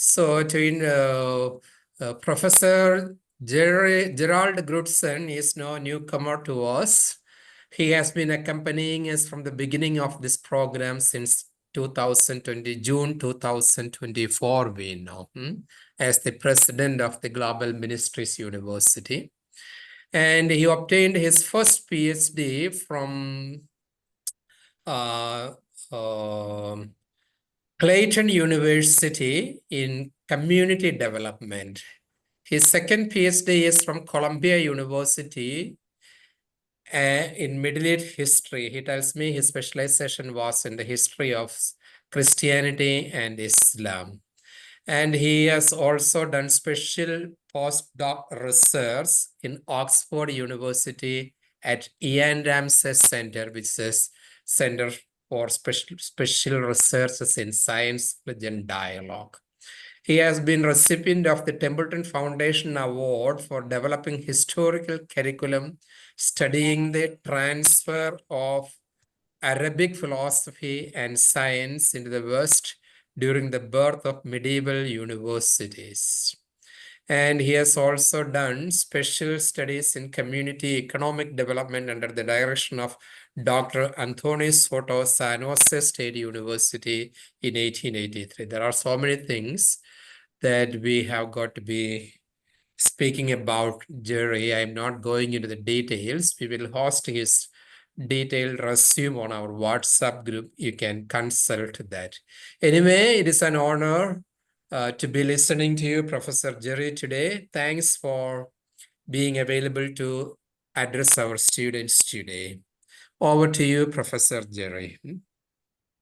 So, Professor Gerald Grudzen is no newcomer to us. He has been accompanying us from the beginning of this program since 2020, June 2024, we know, as the president of the Global Ministries University. And he obtained his first PhD from uh, um, Clayton University in community development. His second PhD is from Columbia University in Middle East history. He tells me his specialization was in the history of Christianity and Islam. And he has also done special postdoc research in Oxford University at Ian Ramsey Center, which is Center for Special Researches in Science, Religion, Dialogue. He has been recipient of the Templeton Foundation Award for developing historical curriculum studying the transfer of Arabic philosophy and science into the West during the birth of medieval universities. And he has also done special studies in community economic development under the direction of Dr. Anthony Soto, San Jose State University in 1883. There are so many things that we have got to be speaking about Jerry. I'm not going into the details. We will host his detailed resume on our WhatsApp group. You can consult that. Anyway, it is an honor to be listening to you, Professor Jerry, today. Thanks for being available to address our students today. Over to you, Professor Jerry.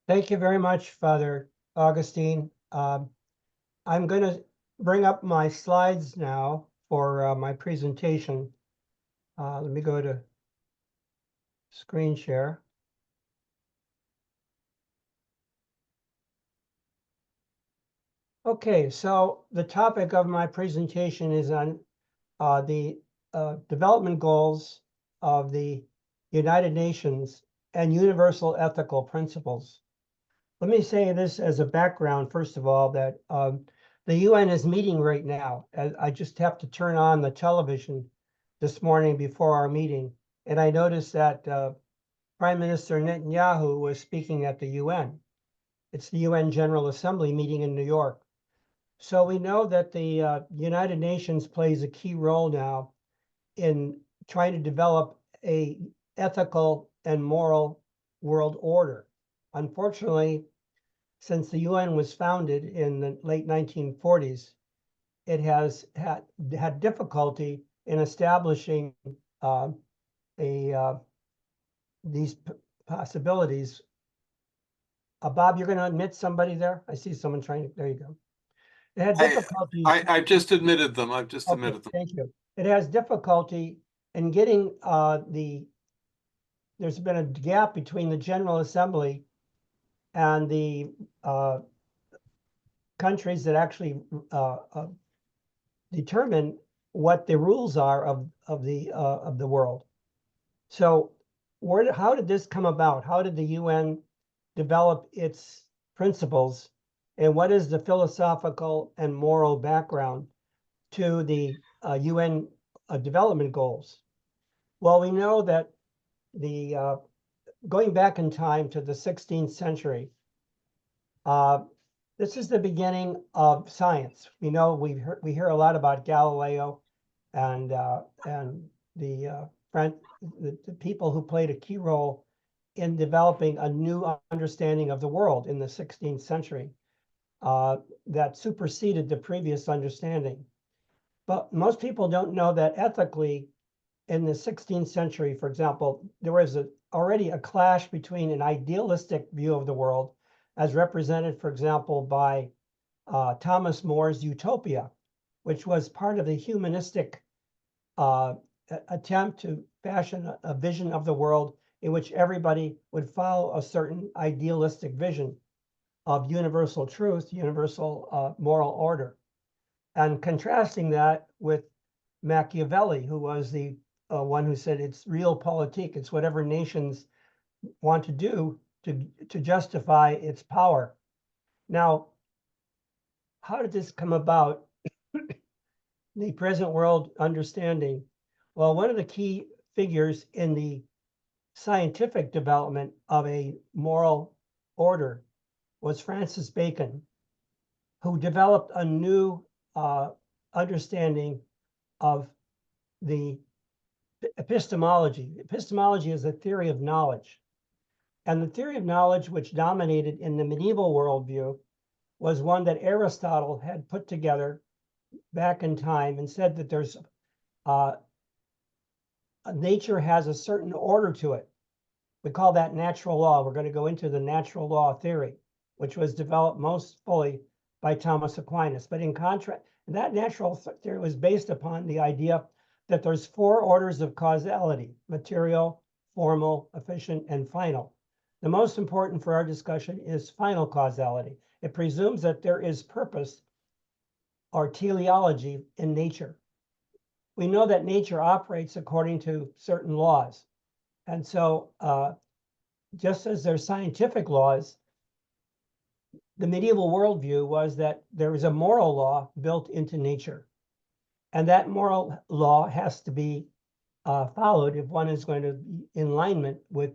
Thank you very much, Father Augustine. I'm going to bring up my slides now for my presentation. Let me go to screen share. Okay, so the topic of my presentation is on the development goals of the United Nations and universal ethical principles. Let me say this as a background, first of all, that the UN is meeting right now. I just have to turn on the television this morning before our meeting, and I noticed that Prime Minister Netanyahu was speaking at the UN. It's the UN General Assembly meeting in New York. So we know that the United Nations plays a key role now in trying to develop a ethical and moral world order. Unfortunately, since the UN was founded in the late 1940s, it has had difficulty in establishing these possibilities. Bob, you're going to admit somebody there? I see someone trying to, there you go. It had difficulties. I've just admitted them. I've just admitted them. Thank you. It has difficulty in getting there's been a gap between the General Assembly and the countries that actually determine what the rules are of the world. So how did this come about? How did the UN develop its principles, and what is the philosophical and moral background to the UN development goals? Well, we know that the going back in time to the 16th century, this is the beginning of science. We know we hear a lot about Galileo and the people who played a key role in developing a new understanding of the world in the 16th century that superseded the previous understanding. But most people don't know that ethically, in the 16th century, for example, there was already a clash between an idealistic view of the world, as represented, for example, by Thomas More's Utopia, which was part of the humanistic attempt to fashion a vision of the world in which everybody would follow a certain idealistic vision of universal truth, universal moral order. And contrasting that with Machiavelli, who was the one who said it's realpolitik, it's whatever nations want to do to justify its power. Now, how did this come about? The present world understanding. Well, one of the key figures in the scientific development of a moral order was Francis Bacon, who developed a new understanding of the epistemology. Epistemology is a theory of knowledge. And the theory of knowledge which dominated in the medieval worldview was one that Aristotle had put together back in time and said that there's nature has a certain order to it. We call that natural law. We're going to go into the natural law theory, which was developed most fully by Thomas Aquinas. But in contrast, that natural theory was based upon the idea that there's 4 orders of causality: material, formal, efficient, and final. The most important for our discussion is final causality. It presumes that there is purpose or teleology in nature. We know that nature operates according to certain laws. And so just as there's scientific laws, the medieval worldview was that there is a moral law built into nature. And that moral law has to be followed if one is going to be in alignment with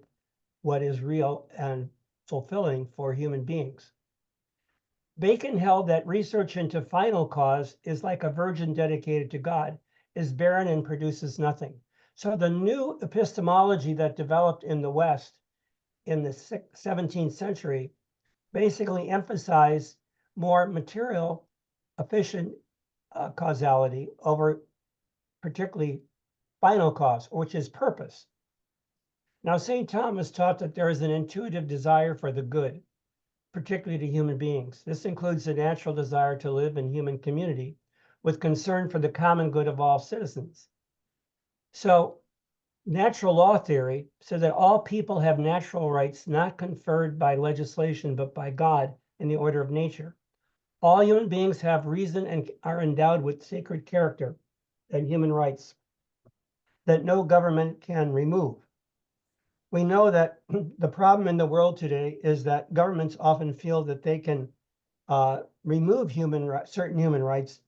what is real and fulfilling for human beings. Bacon held that research into final cause is like a virgin dedicated to God, is barren and produces nothing. So the new epistemology that developed in the West in the 17th century basically emphasized more material, efficient causality over particularly final cause, which is purpose. Now, St. Thomas taught that there is an intuitive desire for the good, particularly to human beings. This includes the natural desire to live in human community with concern for the common good of all citizens. So natural law theory says that all people have natural rights not conferred by legislation, but by God in the order of nature. All human beings have reason and are endowed with sacred character and human rights that no government can remove. We know that the problem in the world today is that governments often feel that they can remove certain human rights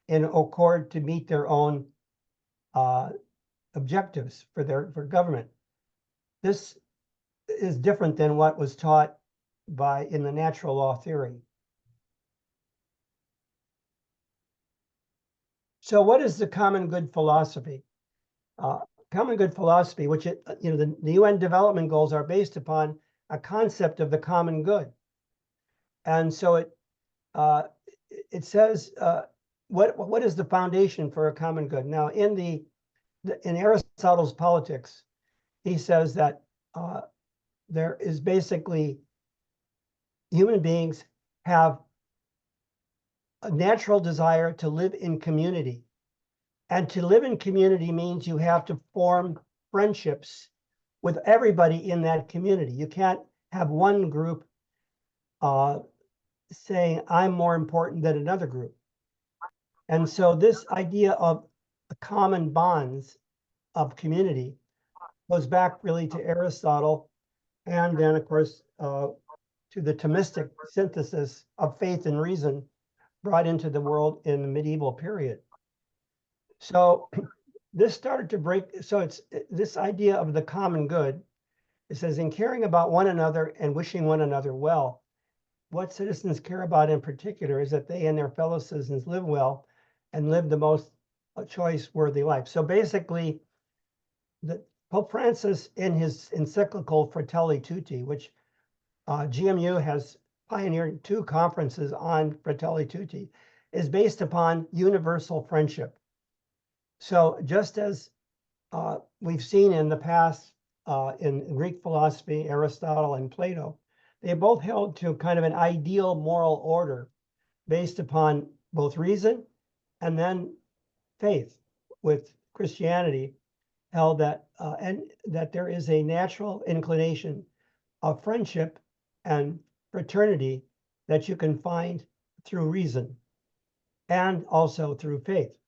in accord to meet their own objectives for government. This is different than what was taught in the natural law theory. So what is the common good philosophy? Common good philosophy, which the UN development goals are based upon a concept of the common good. And so it says what is the foundation for a common good? Now in Aristotle's Politics, he says that there is basically human beings have a natural desire to live in community. And to live in community means you have to form friendships with everybody in that community. You can't have one group saying, I'm more important than another group. And so this idea of the common bonds of community goes back really to Aristotle, and then, of course, to the Thomistic synthesis of faith and reason brought into the world in the medieval period. So this started to break. So it's this idea of the common good. It says, in caring about one another and wishing one another well, what citizens care about in particular is that they and their fellow citizens live well and live the most choice-worthy life. So basically, Pope Francis, in his encyclical Fratelli Tutti, which GMU has pioneered 2 conferences on Fratelli Tutti, is based upon universal friendship. So just as we've seen in the past in Greek philosophy, Aristotle and Plato, they both held to kind of an ideal moral order based upon both reason and then faith, with Christianity held that and that there is a natural inclination of friendship and fraternity that you can find through reason and also through faith.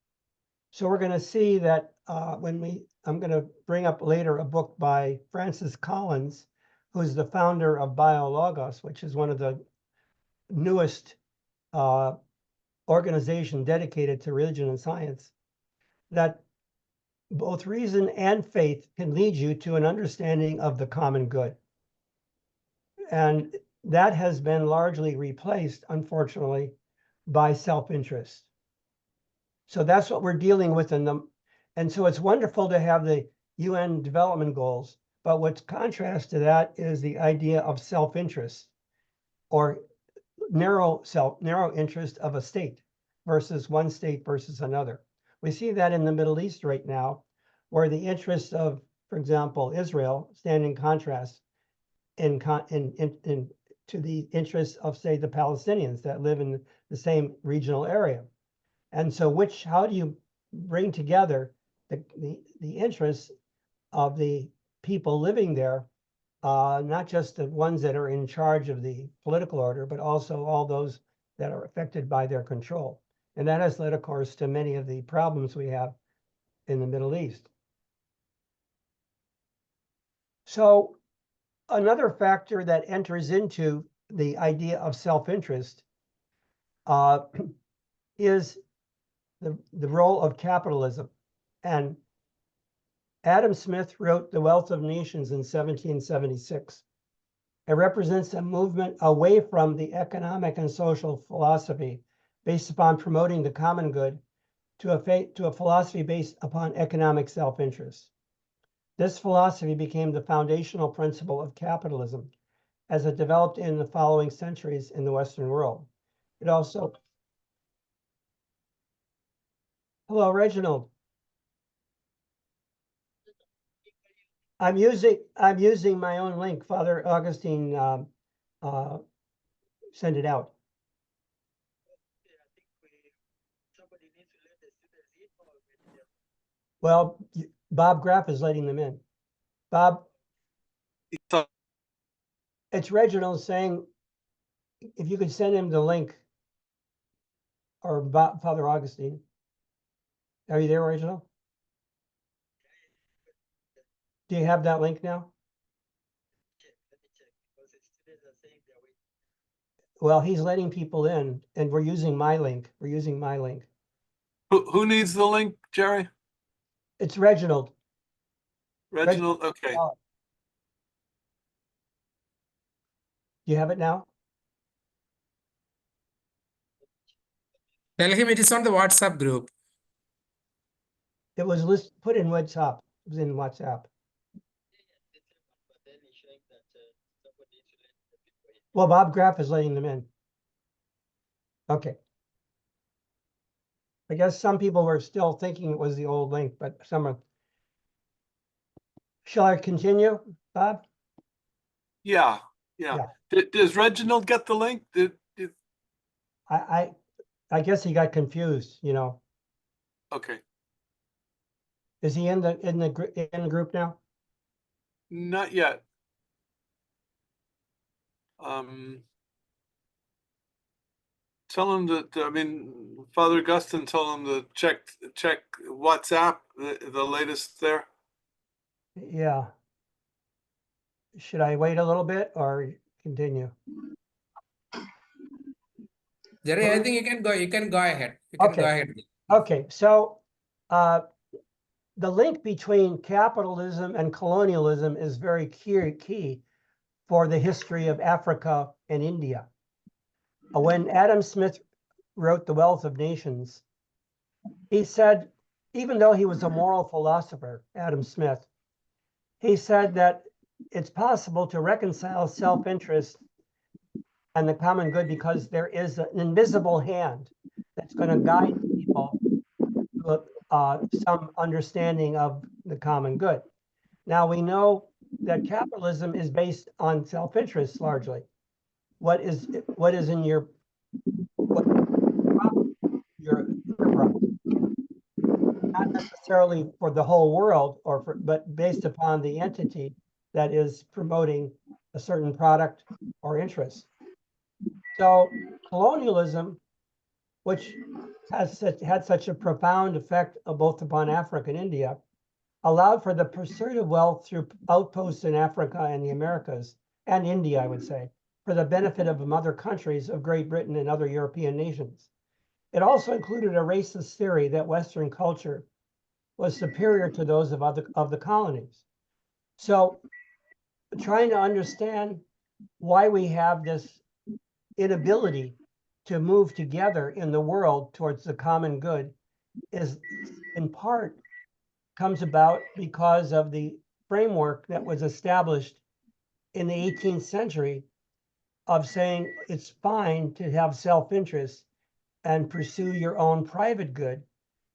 So we're going to see that I'm going to bring up later a book by Francis Collins, who's the founder of BioLogos, which is one of the newest organization dedicated to religion and science, that both reason and faith can lead you to an understanding of the common good. And that has been largely replaced, unfortunately, by self-interest. So that's what we're dealing with in them. And so it's wonderful to have the UN development goals, but what's contrast to that is the idea of self-interest, or narrow interest of a state versus one state versus another. We see that in the Middle East right now, where the interests of, for example, Israel stand in contrast to the interests of, say, the Palestinians that live in the same regional area. And so how do you bring together the interests of the people living there, not just the ones that are in charge of the political order, but also all those that are affected by their control? And that has led, of course, to many of the problems we have in the Middle East. So another factor that enters into the idea of self-interest is the role of capitalism. And Adam Smith wrote The Wealth of Nations in 1776. It represents a movement away from the economic and social philosophy based upon promoting the common good to a philosophy based upon economic self-interest. This philosophy became the foundational principle of capitalism as it developed in the following centuries in the Western world. It also... Hello, Reginald. I'm using my own link. Father Augustine sent it out. Well, Bob Graff is letting them in. Bob, it's Reginald saying if you could send him the link, or Father Augustine. Are you there, Reginald? Do you have that link now? Well, he's letting people in, and we're using my link. We're using my link. Who needs the link, Jerry? It's Reginald. Reginald, okay. Do you have it now? Tell him it is on the WhatsApp group. It was put in WhatsApp. It was in WhatsApp. Well, Bob Graff is letting them in. Okay. I guess some people were still thinking it was the old link, but some are. Shall I continue, Bob? Yeah. Does Reginald get the link? I guess he got confused, you know. Okay. Is he in the group now? Not yet. Tell him that, Father Augustine told him to check WhatsApp, the latest there. Yeah. Should I wait a little bit or continue? Jerry, I think you can go ahead. You can go ahead. Okay, so the link between capitalism and colonialism is very key for the history of Africa and India. When Adam Smith wrote The Wealth of Nations, he said, even though he was a moral philosopher, Adam Smith, he said that it's possible to reconcile self-interest and the common good because there is an invisible hand that's going to guide people to some understanding of the common good. Now we know that capitalism is based on self-interest largely. What is in your enterprise? Not necessarily for the whole world, but based upon the entity that is promoting a certain product or interest. So colonialism, which had such a profound effect both upon Africa and India, allowed for the pursuit of wealth through outposts in Africa and the Americas, and India, I would say, for the benefit of other countries of Great Britain and other European nations. It also included a racist theory that Western culture was superior to those of the colonies. So trying to understand why we have this inability to move together in the world towards the common good is in part comes about because of the framework that was established in the 18th century of saying it's fine to have self-interest and pursue your own private good.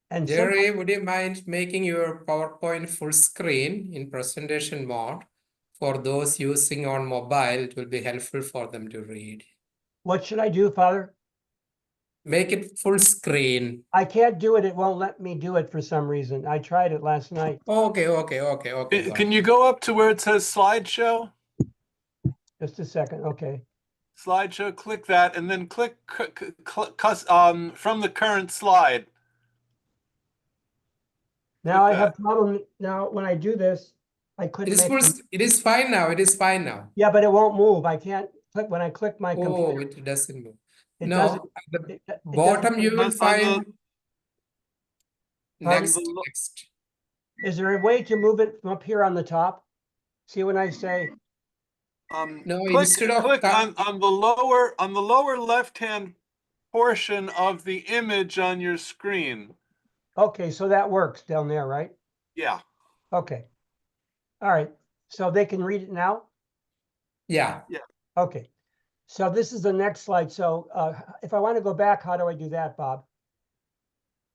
And Jerry, would you mind making your PowerPoint full screen in presentation mode? For those using on mobile, it will be helpful for them to read. what should I do, Father? Make it full screen. I can't do it. It won't let me do it for some reason. I tried it last night. Okay. Can you go up to where it says slideshow? Just a second. Okay. Slideshow, click that, and then click from the current slide. Now I Click have problem. Now when I do this, I It couldn't is make. full, it is fine now. It is fine now. Yeah, but it won't move. I can't click when I click my Oh, computer. it doesn't move. It No, doesn't. at the It doesn't. bottom you will On find Pardon? next. Is there a way to move it from up here on the top? See when I say, No, click instead of click on the lower left-hand portion of the image on your screen. okay, so that works down there, right? Yeah. Okay. All right. So they can read it now? yeah. Okay. So this is the next slide. So if I want to go back, how do I do that, Bob?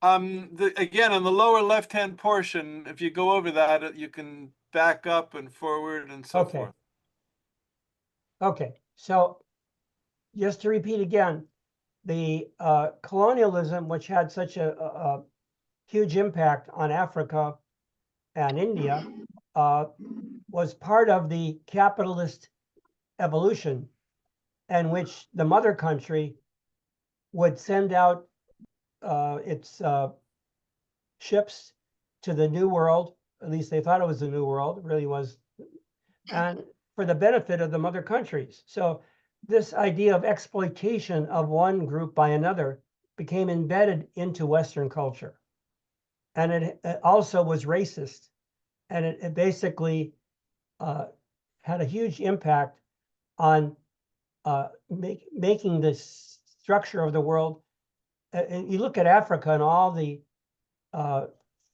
Again, on the lower left-hand portion, if you go over that, you can back up and forward and so Okay. forth. Okay. So just to repeat again, the colonialism, which had such a huge impact on Africa and India, was part of the capitalist evolution, in which the mother country would send out its ships to the New World. At least they thought it was the New World. It really was, and for the benefit of the mother countries. So this idea of exploitation of one group by another became embedded into Western culture. And it also was racist. And it basically had a huge impact on making the structure of the world. And you look at Africa and all the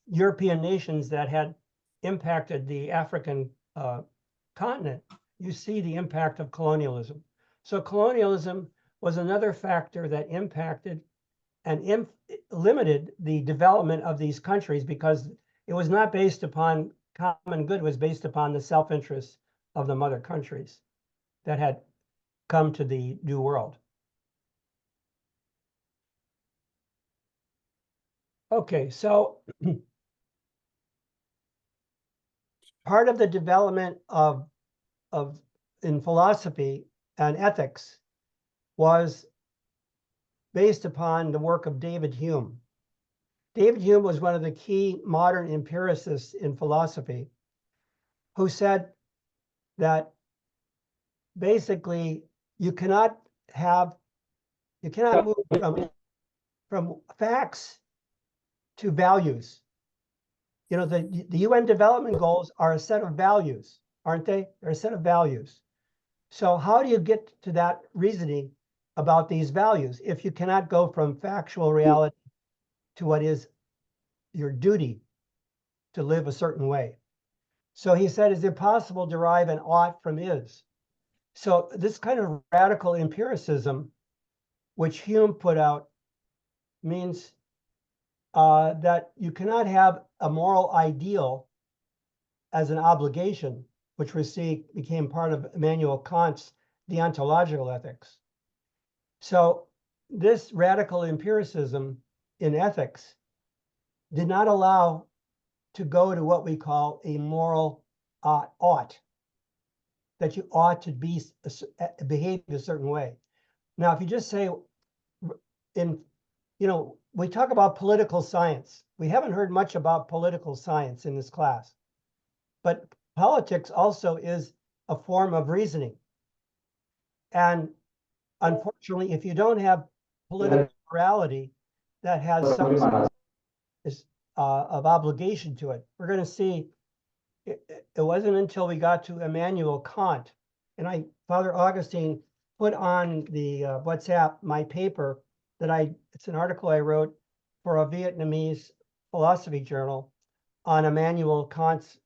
European nations that had impacted the African continent, you see the impact of colonialism. So colonialism was another factor that impacted and limited the development of these countries, because it was not based upon common good, it was based upon the self-interest of the mother countries that had come to the New World. Okay, so part of the development of in philosophy and ethics was based upon the work of David Hume. David Hume was one of the key modern empiricists in philosophy, who said that basically you cannot move from facts to values. You know, the UN development goals are a set of values, aren't they? They're a set of values. So how do you get to that reasoning about these values if you cannot go from factual reality to what is your duty to live a certain way? So he said, is it possible to derive an ought from is? So this kind of radical empiricism, which Hume put out, means that you cannot have a moral ideal as an obligation, which we see became part of Immanuel Kant's deontological ethics. So this radical empiricism in ethics did not allow to go to what we call a moral ought, that you ought to behave a certain way. Now, if you just say, we talk about political science. We haven't heard much about political science in this class, but politics also is a form of reasoning. And unfortunately, if you don't have political morality, that has some of obligation to it. We're going to see it wasn't until we got to Immanuel Kant, and Father Augustine put on the WhatsApp my paper that it's an article I wrote for a Vietnamese philosophy journal on Immanuel Kant's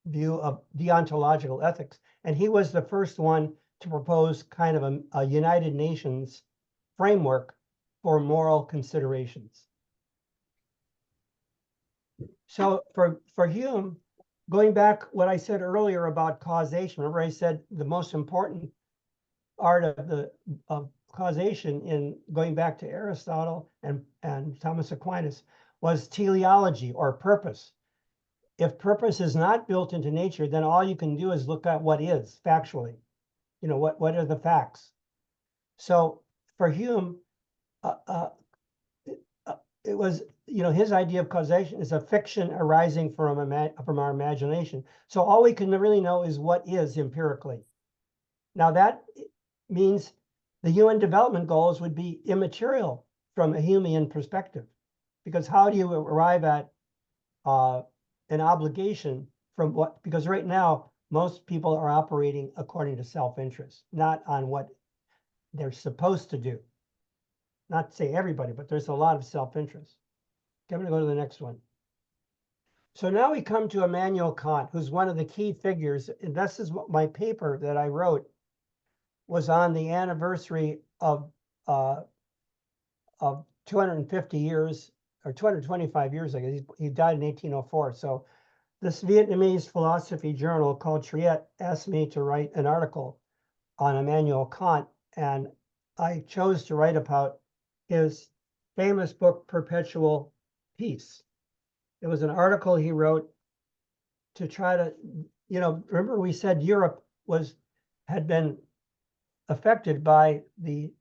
view of deontological ethics. And he was the first one to propose kind of a United Nations framework for moral considerations. So for Hume, going back what I said earlier about causation, remember I said the most important art of causation in going back to Aristotle and Thomas Aquinas was teleology, or purpose. If purpose is not built into nature, then all you can do is look at what is factually. You know, what are the facts? So for Hume, it was, you know, his idea of causation is a fiction arising from our imagination. So all we can really know is what is empirically. Now that means the UN development goals would be immaterial from a Humean perspective, because how do you arrive at an obligation from what? Because right now most people are operating according to self-interest, not on what they're supposed to do. Not to say everybody, but there's a lot of self-interest. Okay, I'm going to go to the next one. So now we come to Immanuel Kant, who's one of the key figures. And this is what my paper that I wrote was on the anniversary of 250 years, or 225 years, I guess. He died in 1804. So this Vietnamese philosophy journal called Triet asked me to write an article on Immanuel Kant, and I chose to write about his famous book, Perpetual Peace. It was an article he wrote to try to, you know, remember we said Europe had been affected by the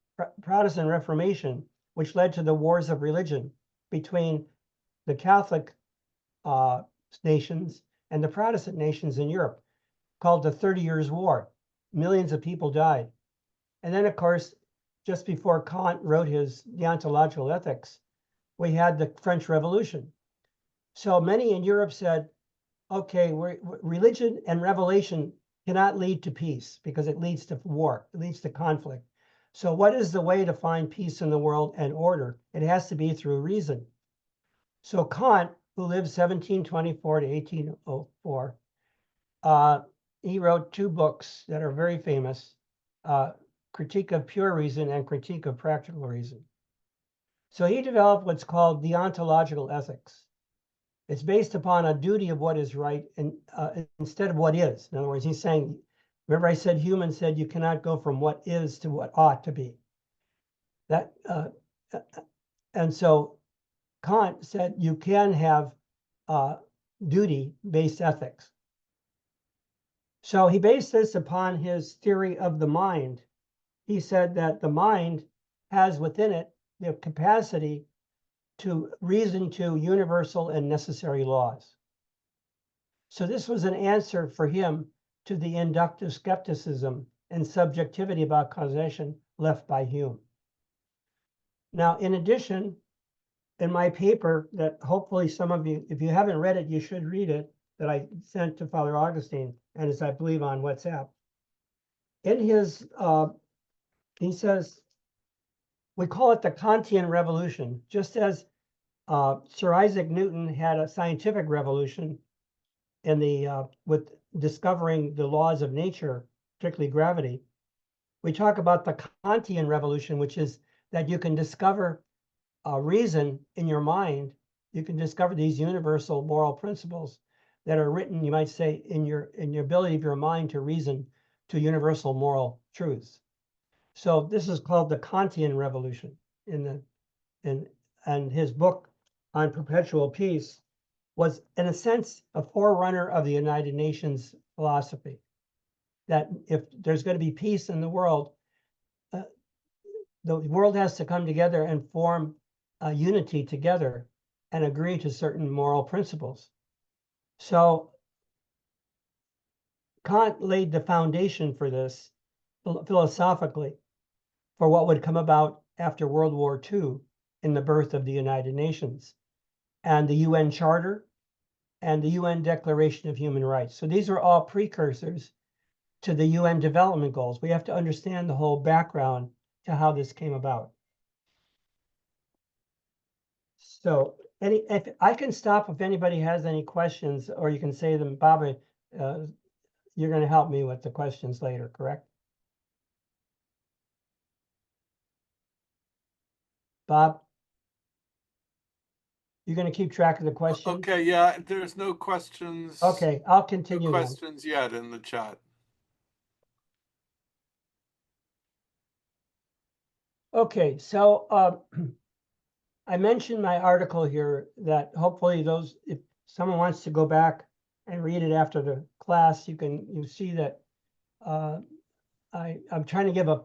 Protestant Reformation, which led to the wars of religion between the Catholic nations and the Protestant nations in Europe, called the 30 Years' War. Millions of people died. And then, of course, just before Kant wrote his deontological ethics, we had the French Revolution. So many in Europe said, okay, religion and revelation cannot lead to peace because it leads to war, it leads to conflict. So what is the way to find peace in the world and order? It has to be through reason. So Kant, who lived 1724 to 1804, he wrote two books that are very famous, Critique of Pure Reason and Critique of Practical Reason. So he developed what's called deontological ethics. It's based upon a duty of what is right and instead of what is. In other words, he's saying, remember I said Hume said you cannot go from what is to what ought to be. And so Kant said you can have duty-based ethics. So he based this upon his theory of the mind. He said that the mind has within it the capacity to reason to universal and necessary laws. So this was an answer for him to the inductive skepticism and subjectivity about causation left by Hume. Now, in addition, in my paper that hopefully some of you, if you haven't read it, you should read it, that I sent to Father Augustine, and is, I believe, on WhatsApp. In his, he says, we call it the Kantian revolution, just as Sir Isaac Newton had a scientific revolution in with discovering the laws of nature, particularly gravity. We talk about the Kantian revolution, which is that you can discover reason in your mind. You can discover these universal moral principles that are written, you might say, in your ability of your mind to reason to universal moral truths. So this is called the Kantian revolution. And his book on perpetual peace was, in a sense, a forerunner of the United Nations philosophy. That if there's going to be peace in the world has to come together and form a unity together and agree to certain moral principles. So Kant laid the foundation for this philosophically for what would come about after World War II in the birth of the United Nations and the UN Charter and the UN Declaration of Human Rights. So these are all precursors to the UN Development Goals. We have to understand the whole background to how this came about. So if I can stop if anybody has any questions, or you can say them, Bob, you're going to help me with the questions later, correct? Bob? You're going to keep track of the questions? Okay, yeah, there's no questions. Okay, I'll No continue then. questions yet in the chat. Okay, so I mentioned my article here that hopefully those, if someone wants to go back and read it after the class, you see that I'm trying to give a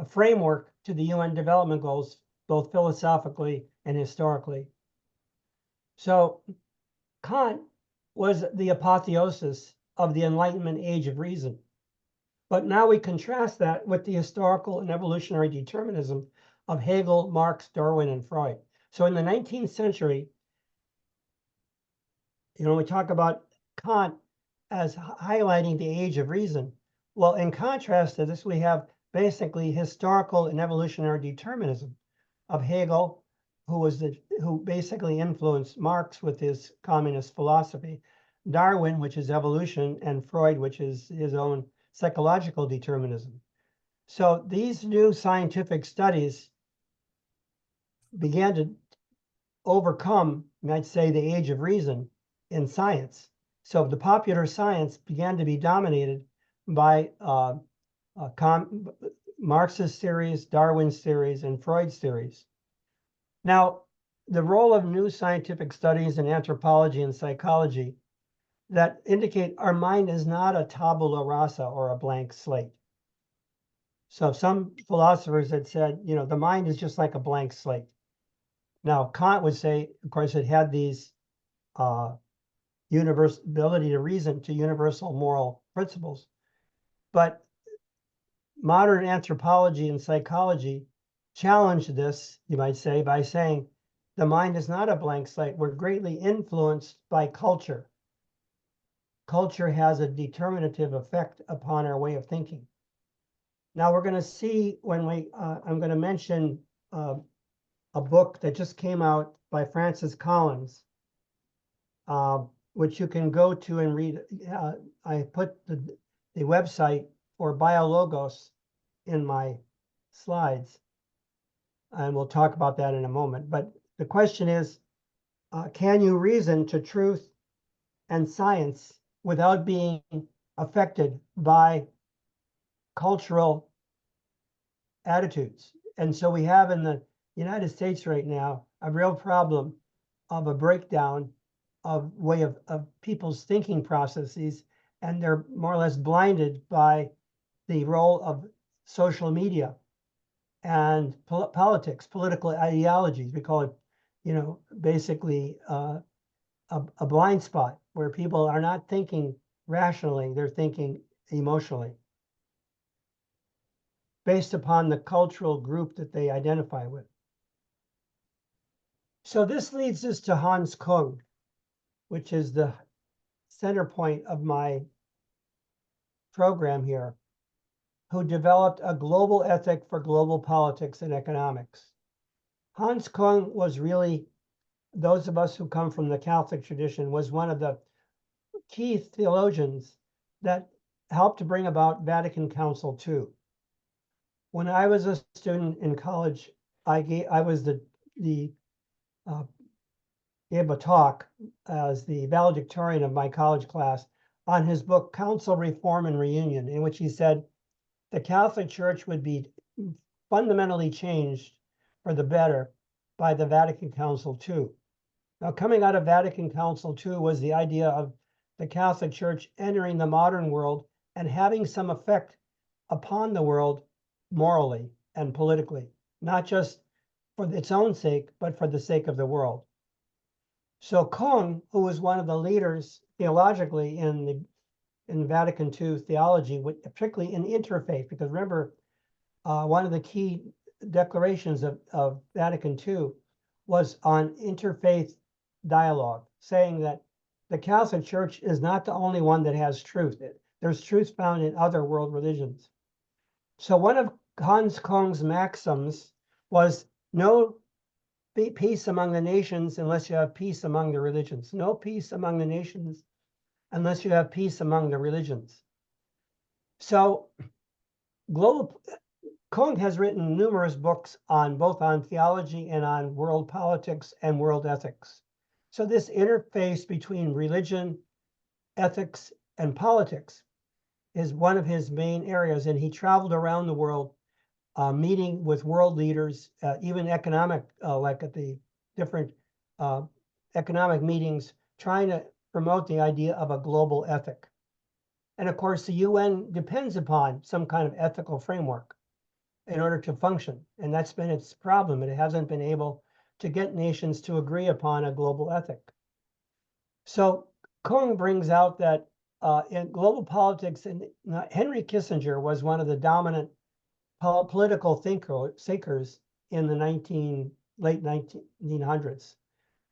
framework to the UN Development Goals, both philosophically and historically. So Kant was the apotheosis of the Enlightenment age of reason. But now we contrast that with the historical and evolutionary determinism of Hegel, Marx, Darwin, and Freud. So in the 19th century, we talk about Kant as highlighting the age of reason. Well, in contrast to this, we have basically historical and evolutionary determinism of Hegel, who basically influenced Marx with his communist philosophy, Darwin, which is evolution, and Freud, which is his own psychological determinism. So these new scientific studies began to overcome, you might say, the age of reason in science. So the popular science began to be dominated by Marxist theories, Darwin's theories, and Freud's theories. Now, the role of new scientific studies in anthropology and psychology that indicate our mind is not a tabula rasa or a blank slate. So some philosophers had said, the mind is just like a blank slate. Now, Kant would say, of course, it had these ability to reason to universal moral principles. But modern anthropology and psychology challenged this, you might say, by saying the mind is not a blank slate. We're greatly influenced by culture. Culture has a determinative effect upon our way of thinking. Now we're going to see when I'm going to mention a book that just came out by Francis Collins, which you can go to and read. I put the website for BioLogos in my slides, and we'll talk about that in a moment. But the question is, can you reason to truth and science without being affected by cultural attitudes? And so we have in the United States right now a real problem of a breakdown of way of people's thinking processes, and they're more or less blinded by the role of social media and politics, political ideologies. We call it, basically a blind spot where people are not thinking rationally, they're thinking emotionally, based upon the cultural group that they identify with. So this leads us to Hans Kung, which is the center point of my program here, who developed a global ethic for global politics and economics. Hans Kung was really, those of us who come from the Catholic tradition, was one of the key theologians that helped to bring about Vatican Council II. When I was a student in college, I gave a talk as the valedictorian of my college class on his book, Council, Reform, and Reunion, in which he said the Catholic Church would be fundamentally changed for the better by the Vatican Council II. Now, coming out of Vatican Council II was the idea of the Catholic Church entering the modern world and having some effect upon the world morally and politically, not just for its own sake, but for the sake of the world. So Kung, who was one of the leaders theologically in Vatican II theology, particularly in interfaith, because remember, one of the key declarations of Vatican II was on interfaith dialogue, saying that the Catholic Church is not the only one that has truth. There's truth found in other world religions. So one of Hans Kung's maxims was no peace among the nations unless you have peace among the religions. No peace among the nations unless you have peace among the religions. So Kung has written numerous books on both on theology and on world politics and world ethics. So this interface between religion, ethics, and politics is one of his main areas. And he traveled around the world meeting with world leaders, even economic, like at the different economic meetings, trying to promote the idea of a global ethic. And of course, the UN depends upon some kind of ethical framework in order to function. And that's been its problem. It hasn't been able to get nations to agree upon a global ethic. So Kung brings out that in global politics, and Henry Kissinger was one of the dominant political thinkers in the late 1900s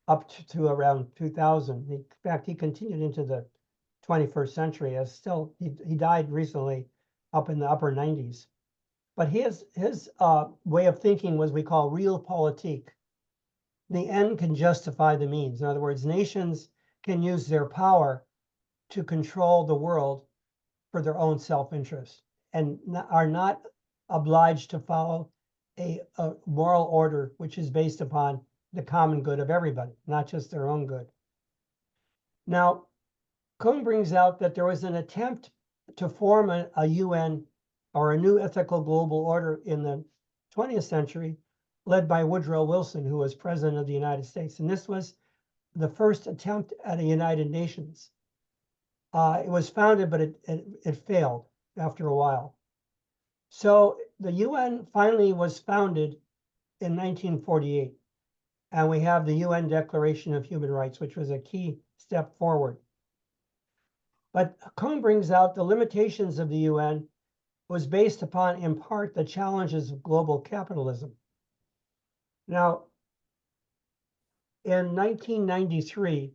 up to around 2000. In fact, he continued into the 21st century as still, he died recently up in the upper 90s. But his way of thinking was we call realpolitik. The end can justify the means. In other words, nations can use their power to control the world for their own self-interest and are not obliged to follow a moral order which is based upon the common good of everybody, not just their own good. Now, Kung brings out that there was an attempt to form a UN or a new ethical global order in the 20th century, led by Woodrow Wilson, who was president of the United States. And this was the first attempt at a United Nations. It was founded, but it failed after a while. So the UN finally was founded in 1948. And we have the UN Declaration of Human Rights, which was a key step forward. But Kung brings out the limitations of the UN was based upon, in part, the challenges of global capitalism. Now, in 1993,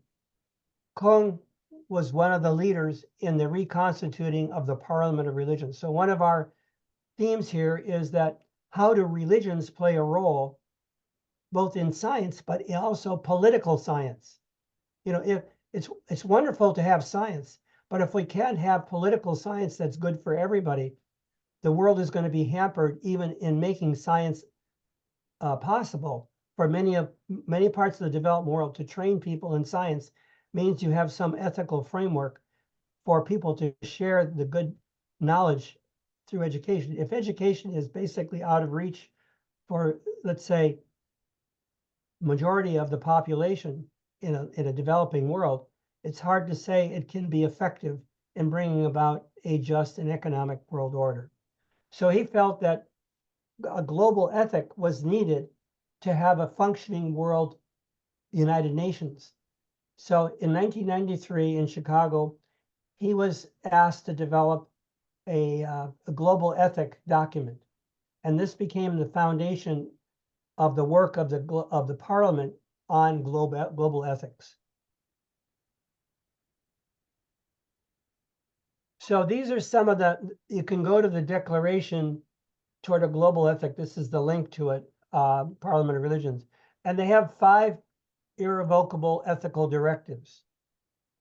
Kung was one of the leaders in the reconstituting of the Parliament of Religions. So one of our themes here is that how do religions play a role both in science, but also political science? You know, it's wonderful to have science, but if we can't have political science that's good for everybody, the world is going to be hampered even in making science possible. For many parts of the developed world, to train people in science means you have some ethical framework for people to share the good knowledge through education. If education is basically out of reach for, let's say, majority of the population in a developing world, it's hard to say it can be effective in bringing about a just and economic world order. So he felt that a global ethic was needed to have a functioning world United Nations. So in 1993 in Chicago, he was asked to develop a global ethic document. And this became the foundation of the work of the Parliament on global ethics. So these are some of you can go to the Declaration toward a Global Ethic. This is the link to it, Parliament of Religions. And they have 5 irrevocable ethical directives.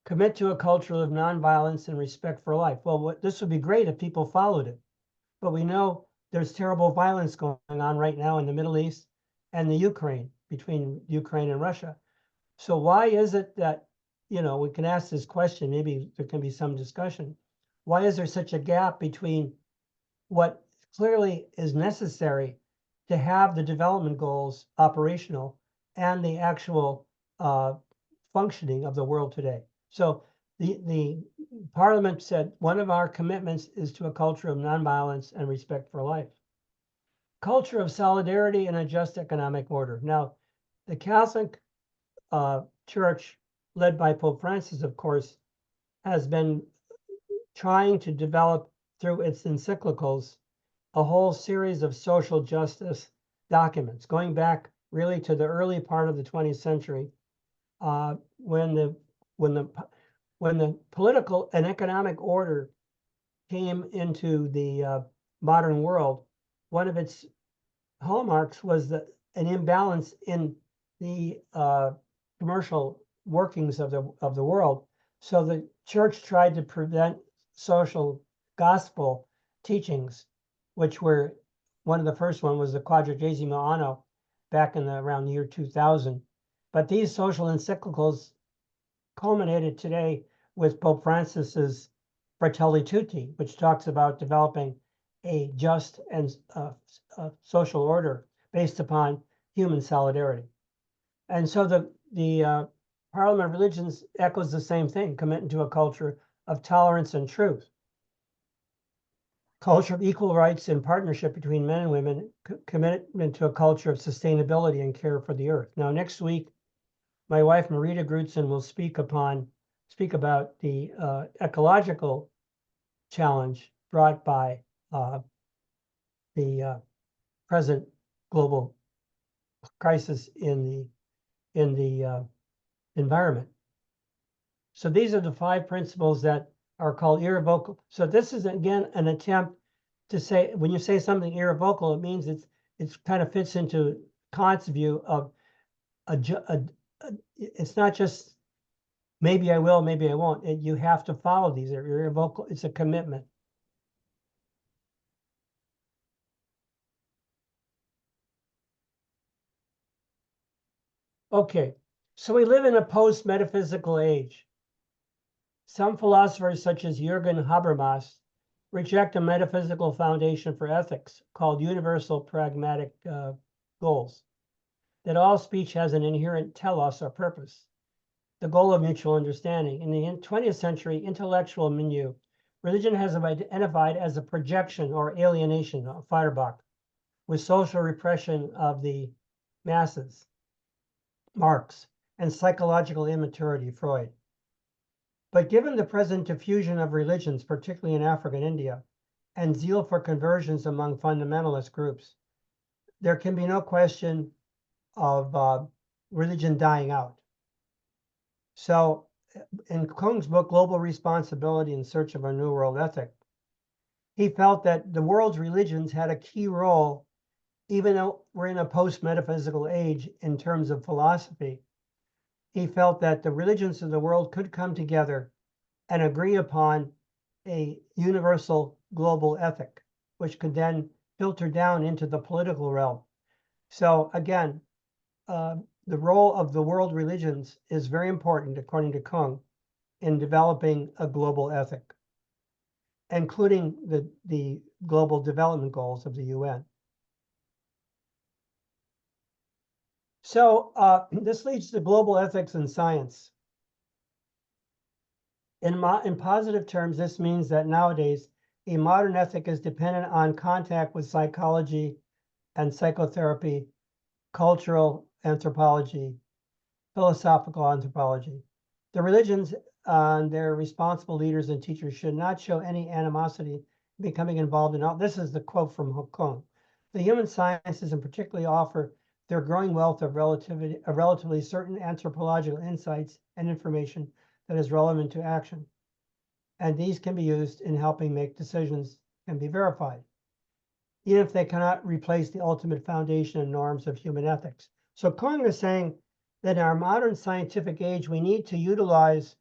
Commit to a culture of nonviolence and respect for life. Well, this would be great if people followed it. But we know there's terrible violence going on right now in the Middle East and the Ukraine, between Ukraine and Russia. So why is it that, we can ask this question, maybe there can be some discussion. Why is there such a gap between what clearly is necessary to have the development goals operational and the actual functioning of the world today? So the Parliament said one of our commitments is to a culture of nonviolence and respect for life. Culture of solidarity and a just economic order. Now, the Catholic Church, led by Pope Francis, of course, has been trying to develop through its encyclicals a whole series of social justice documents, going back really to the early part of the 20th century, when the political and economic order came into the modern world. One of its hallmarks was an imbalance in the commercial workings of the world. So the church tried to prevent social gospel teachings, which were, one of the first one was the Quadragesimo Anno back in around the year 2000. But these social encyclicals culminated today with Pope Francis's Fratelli Tutti, which talks about developing a just and social order based upon human solidarity. And so the Parliament of Religions echoes the same thing, committing to a culture of tolerance and truth, culture of equal rights and partnership between men and women, commitment to a culture of sustainability and care for the earth. Now, next week, my wife, Marita Grudzen, will speak about the ecological challenge brought by the present global crisis in the environment. So these are the 5 principles that are called irrevocable. So this is, again, an attempt to say, when you say something irrevocable, it means it's kind of fits into Kant's view of it's not just maybe I will, maybe I won't. You have to follow these. They're irrevocable. It's a commitment. Okay, so we live in a post-metaphysical age. Some philosophers, such as Jürgen Habermas, reject a metaphysical foundation for ethics called universal pragmatic goals, that all speech has an inherent telos or purpose, the goal of mutual understanding. In the 20th century intellectual milieu, religion has been identified as a projection or alienation, Feuerbach, with social repression of the masses, Marx, and psychological immaturity, Freud. But given the present diffusion of religions, particularly in Africa and India, and zeal for conversions among fundamentalist groups, there can be no question of religion dying out. So in Kung's book, Global Responsibility in Search of a New World Ethic, he felt that the world's religions had a key role, even though we're in a post-metaphysical age in terms of philosophy. He felt that the religions of the world could come together and agree upon a universal global ethic, which could then filter down into the political realm. So again, the role of the world religions is very important, according to Kung, in developing a global ethic, including the global development goals of the UN. So this leads to global ethics in science. In positive terms, this means that nowadays a modern ethic is dependent on contact with psychology and psychotherapy, cultural anthropology, philosophical anthropology. The religions and their responsible leaders and teachers should not show any animosity becoming involved in all. This is the quote from Kung. The human sciences in particular offer their growing wealth of relatively certain anthropological insights and information that is relevant to action. And these can be used in helping make decisions and be verified, even if they cannot replace the ultimate foundation and norms of human ethics. So Kung is saying that in our modern scientific age, we need to utilize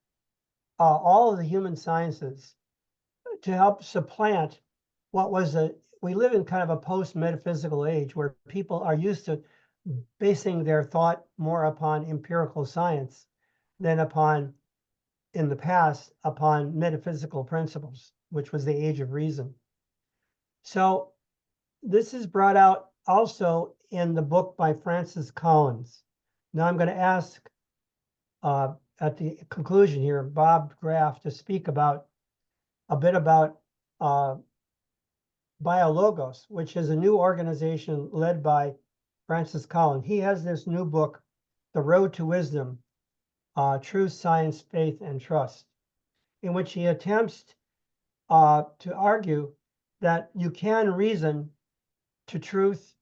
all of the human sciences to help supplant what was we live in kind of a post-metaphysical age where people are used to basing their thought more upon empirical science than upon, in the past, upon metaphysical principles, which was the age of reason. So this is brought out also in the book by Francis Collins. Now I'm going to ask at the conclusion here, Bob Graff to speak about a bit about BioLogos, which is a new organization led by Francis Collins. He has this new book, The Road to Wisdom, Truth, Science, Faith, and Trust, in which he attempts to argue that you can reason to truth,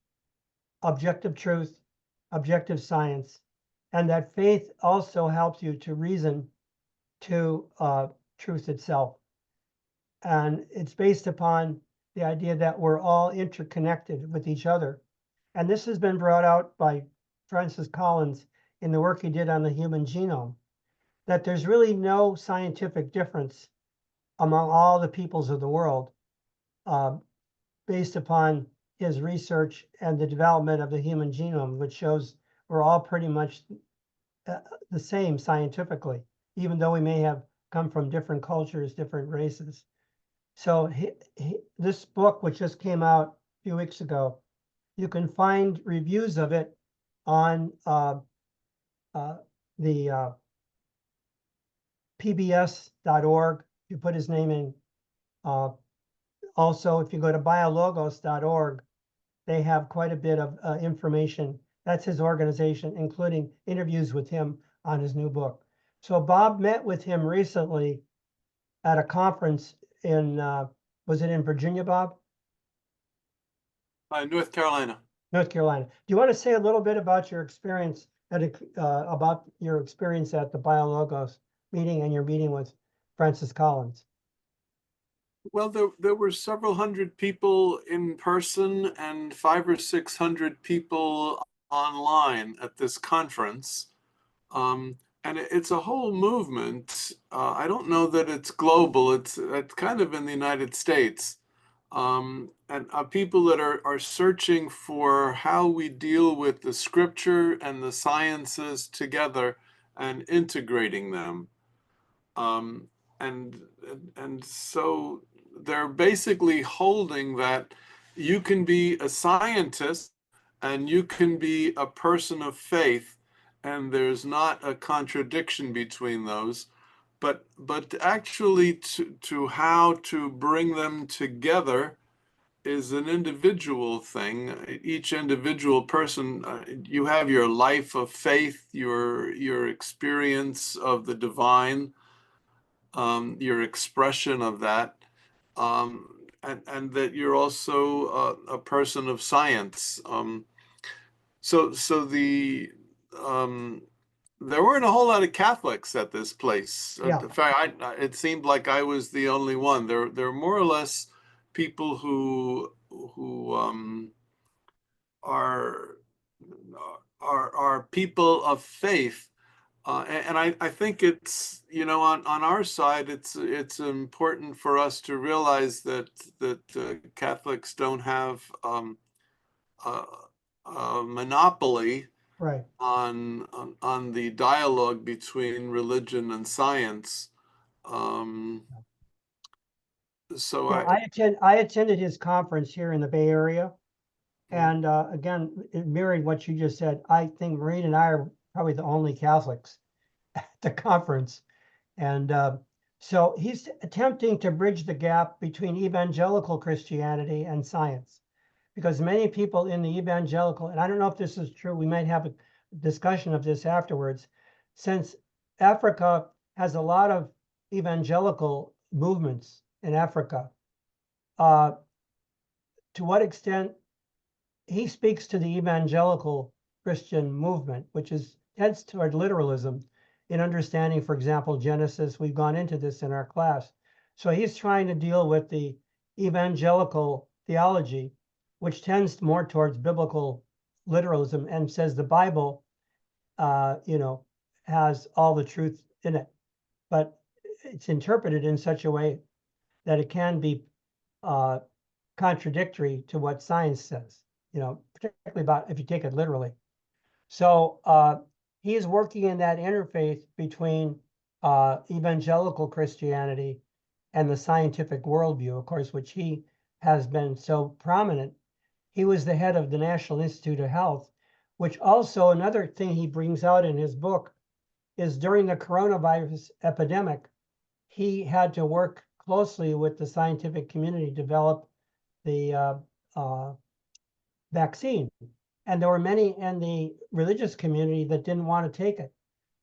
objective truth, objective science, and that faith also helps you to reason to truth itself. And it's based upon the idea that we're all interconnected with each other. And this has been brought out by Francis Collins in the work he did on the human genome, that there's really no scientific difference among all the peoples of the world based upon his research and the development of the human genome, which shows we're all pretty much the same scientifically, even though we may have come from different cultures, different races. So this book, which just came out a few weeks ago, you can find reviews of it on the pbs.org. You put his name in. Also, if you go to biologos.org, they have quite a bit of information. That's his organization, including interviews with him on his new book. So Bob met with him recently at a conference in, was it in Virginia, Bob? North Carolina. North Carolina. Do you want to say a little bit about your experience at the BioLogos meeting and your meeting with Francis Collins? Well, there were several hundred people in person and 500 or 600 people online at this conference. And it's a whole movement. I don't know that it's global. It's kind of in the United States. And people that are searching for how we deal with the scripture and the sciences together and integrating them. And so they're basically holding that you can be a scientist and you can be a person of faith, and there's not a contradiction between those, but actually to how to bring them together is an individual thing. Each individual person, you have your life of faith, your experience of the divine, your expression of that, and that you're also a person of science. So there weren't a whole lot of Catholics at this place. Yeah. In fact, it seemed like I was the only one. There are more or less people who are people of faith. And I think it's, on our side, it's important for us to realize that Catholics don't have a monopoly Right. on the dialogue between religion and science. So Yeah, I attended his conference here in the Bay Area. And again, it mirrored what you just said. I think Maureen and I are probably the only Catholics at the conference. And so he's attempting to bridge the gap between evangelical Christianity and science, because many people in the evangelical, and I don't know if this is true, we might have a discussion of this afterwards, since Africa has a lot of evangelical movements in Africa. To what extent he speaks to the evangelical Christian movement, which tends toward literalism in understanding, for example, Genesis. We've gone into this in our class. So he's trying to deal with the evangelical theology, which tends more towards biblical literalism and says the Bible, has all the truth in it, but it's interpreted in such a way that it can be contradictory to what science says, particularly about if you take it literally. So he is working in that interface between evangelical Christianity and the scientific worldview, of course, which he has been so prominent. He was the head of the National Institute of Health, which also another thing he brings out in his book is during the coronavirus epidemic, he had to work closely with the scientific community to develop the vaccine. And there were many in the religious community that didn't want to take it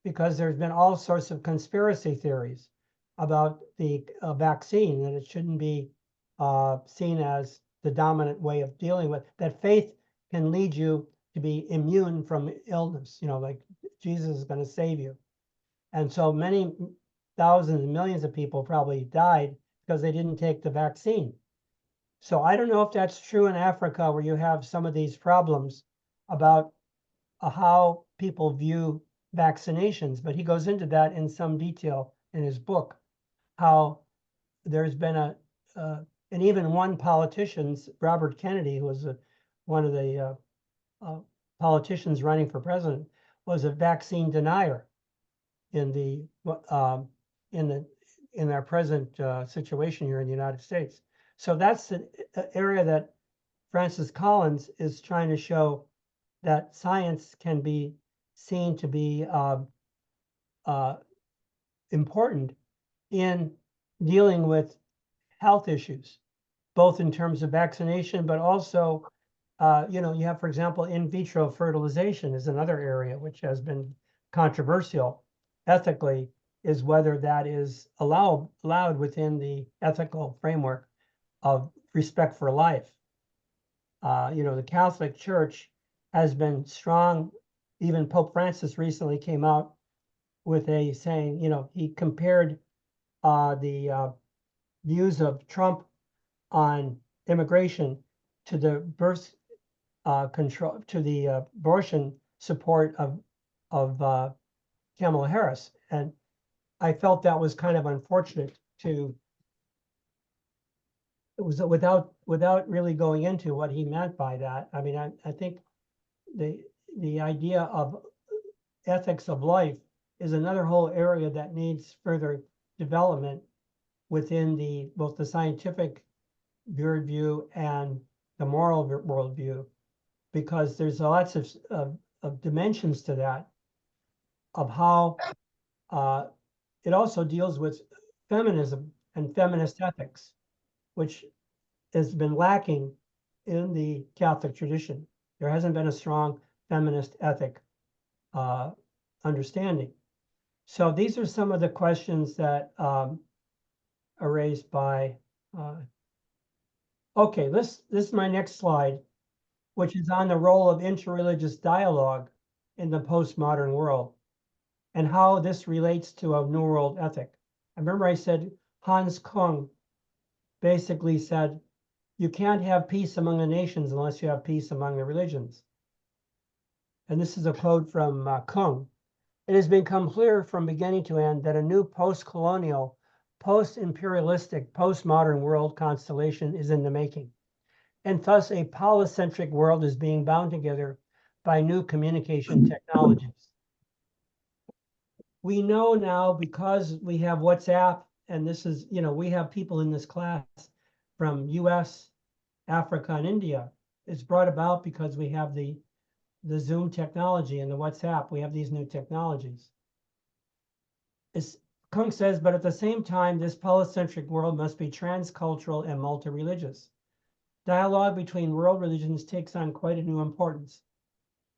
because there's been all sorts of conspiracy theories about the vaccine, that it shouldn't be seen as the dominant way of dealing with, that faith can lead you to be immune from illness, like Jesus is going to save you. And so many thousands and millions of people probably died because they didn't take the vaccine. So I don't know if that's true in Africa, where you have some of these problems about how people view vaccinations, but he goes into that in some detail in his book, how there's been and even one politician, Robert Kennedy, who was one of the politicians running for president, was a vaccine denier in our present situation here in the United States. So that's the area that Francis Collins is trying to show, that science can be seen to be important in dealing with health issues, both in terms of vaccination, but also, you have, for example, in vitro fertilization is another area which has been controversial ethically, is whether that is allowed within the ethical framework of respect for life. The Catholic Church has been strong. Even Pope Francis recently came out with a saying, he compared the views of Trump on immigration to the birth control, to the abortion support of Kamala Harris. And I felt that was kind of unfortunate it was without really going into what he meant by that. I mean, I think the idea of ethics of life is another whole area that needs further development within both the scientific worldview and the moral worldview, because there's lots of dimensions to that, of how it also deals with feminism and feminist ethics, which has been lacking in the Catholic tradition. There hasn't been a strong feminist ethic understanding. So these are some of the questions that are raised by. Okay, this is my next slide, which is on the role of interreligious dialogue in the postmodern world and how this relates to a New World ethic. I remember I said Hans Kung basically said, you can't have peace among the nations unless you have peace among the religions. And this is a quote from Kung. It has become clear from beginning to end that a new post-colonial, post-imperialistic, postmodern world constellation is in the making. And thus a polycentric world is being bound together by new communication technologies. We know now, because we have WhatsApp, and this is, we have people in this class from US, Africa, and India. It's brought about because we have the Zoom technology and the WhatsApp. We have these new technologies. As Kung says, but at the same time, this polycentric world must be transcultural and multi-religious. Dialogue between world religions takes on quite a new importance.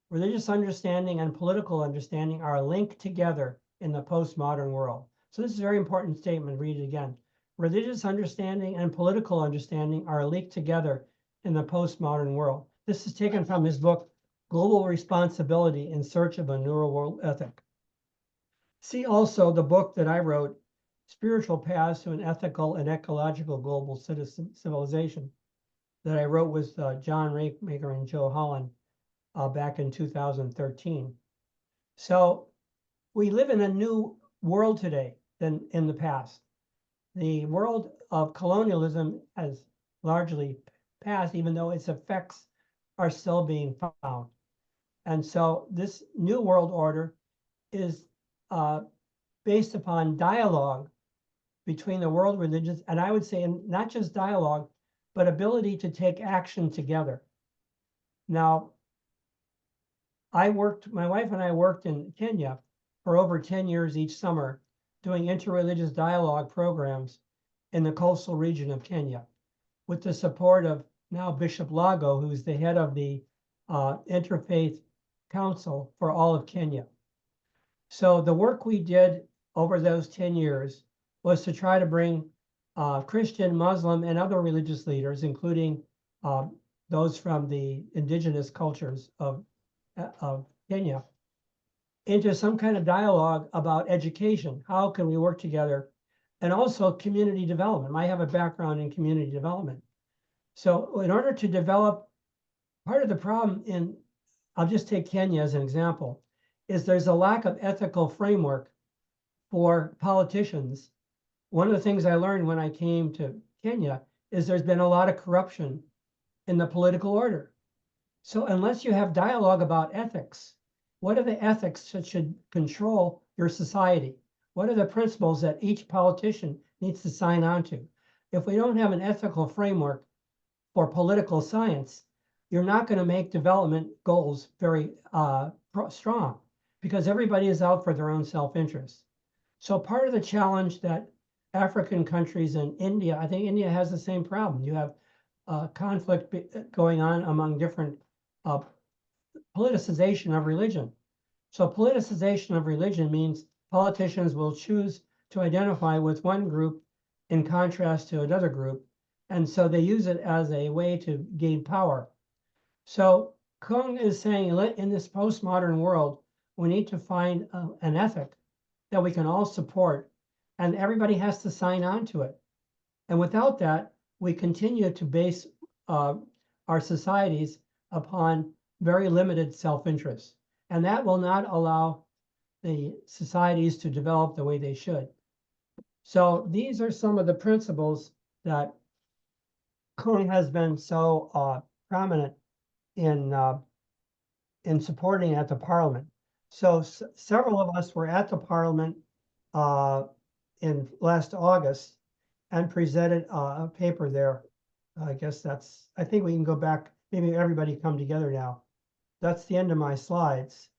Religious understanding and political understanding are linked together in the postmodern world. So this is a very important statement. Read it again. Religious understanding and political understanding are linked together in the postmodern world. This is taken from his book, Global Responsibility in Search of a New World Ethic. See also the book that I wrote, Spiritual Paths to an Ethical and Ecological Global Civilization, that I wrote with John Rakemaker and Joe Holland back in 2013. So we live in a new world today than in the past. The world of colonialism has largely passed, even though its effects are still being found. And so this new world order is based upon dialogue between the world religions, and I would say not just dialogue, but ability to take action together. Now, my wife and I worked in Kenya for over 10 years each summer, doing interreligious dialogue programs in the coastal region of Kenya, with the support of now Bishop Lago, who's the head of the Interfaith Council for all of Kenya. So the work we did over those 10 years was to try to bring Christian, Muslim, and other religious leaders, including those from the indigenous cultures of of Kenya into some kind of dialogue about education. How can we work together? And also community development. I have a background in community development. So in order to develop, part of the problem in, I'll just take Kenya as an example, is there's a lack of ethical framework for politicians. One of the things I learned when I came to Kenya is there's been a lot of corruption in the political order. So unless you have dialogue about ethics, what are the ethics that should control your society? What are the principles that each politician needs to sign on to? If we don't have an ethical framework for political science, you're not going to make development goals very strong because everybody is out for their own self-interest. So part of the challenge that African countries and India, I think India has the same problem. You have conflict going on among different politicization of religion. So politicization of religion means politicians will choose to identify with one group in contrast to another group. And so they use it as a way to gain power. So Kung is saying in this postmodern world, we need to find an ethic that we can all support, and everybody has to sign on to it. And without that, we continue to base our societies upon very limited self-interest. And that will not allow the societies to develop the way they should. So these are some of the principles that Kung has been so prominent in supporting at the Parliament. So several of us were at the Parliament in last August and presented a paper there. I guess I think we can go back, maybe everybody come together now. That's the end of my slides.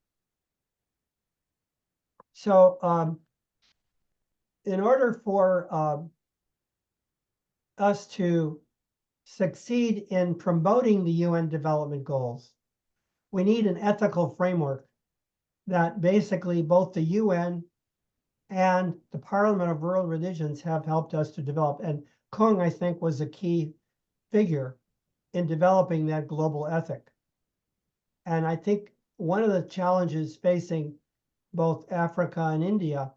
So in order for us to succeed in promoting the UN development goals, we need an ethical framework that basically both the UN and the Parliament of World Religions have helped us to develop. And Kung, I think, was a key figure in developing that global ethic. And I think one of the challenges facing both Africa and India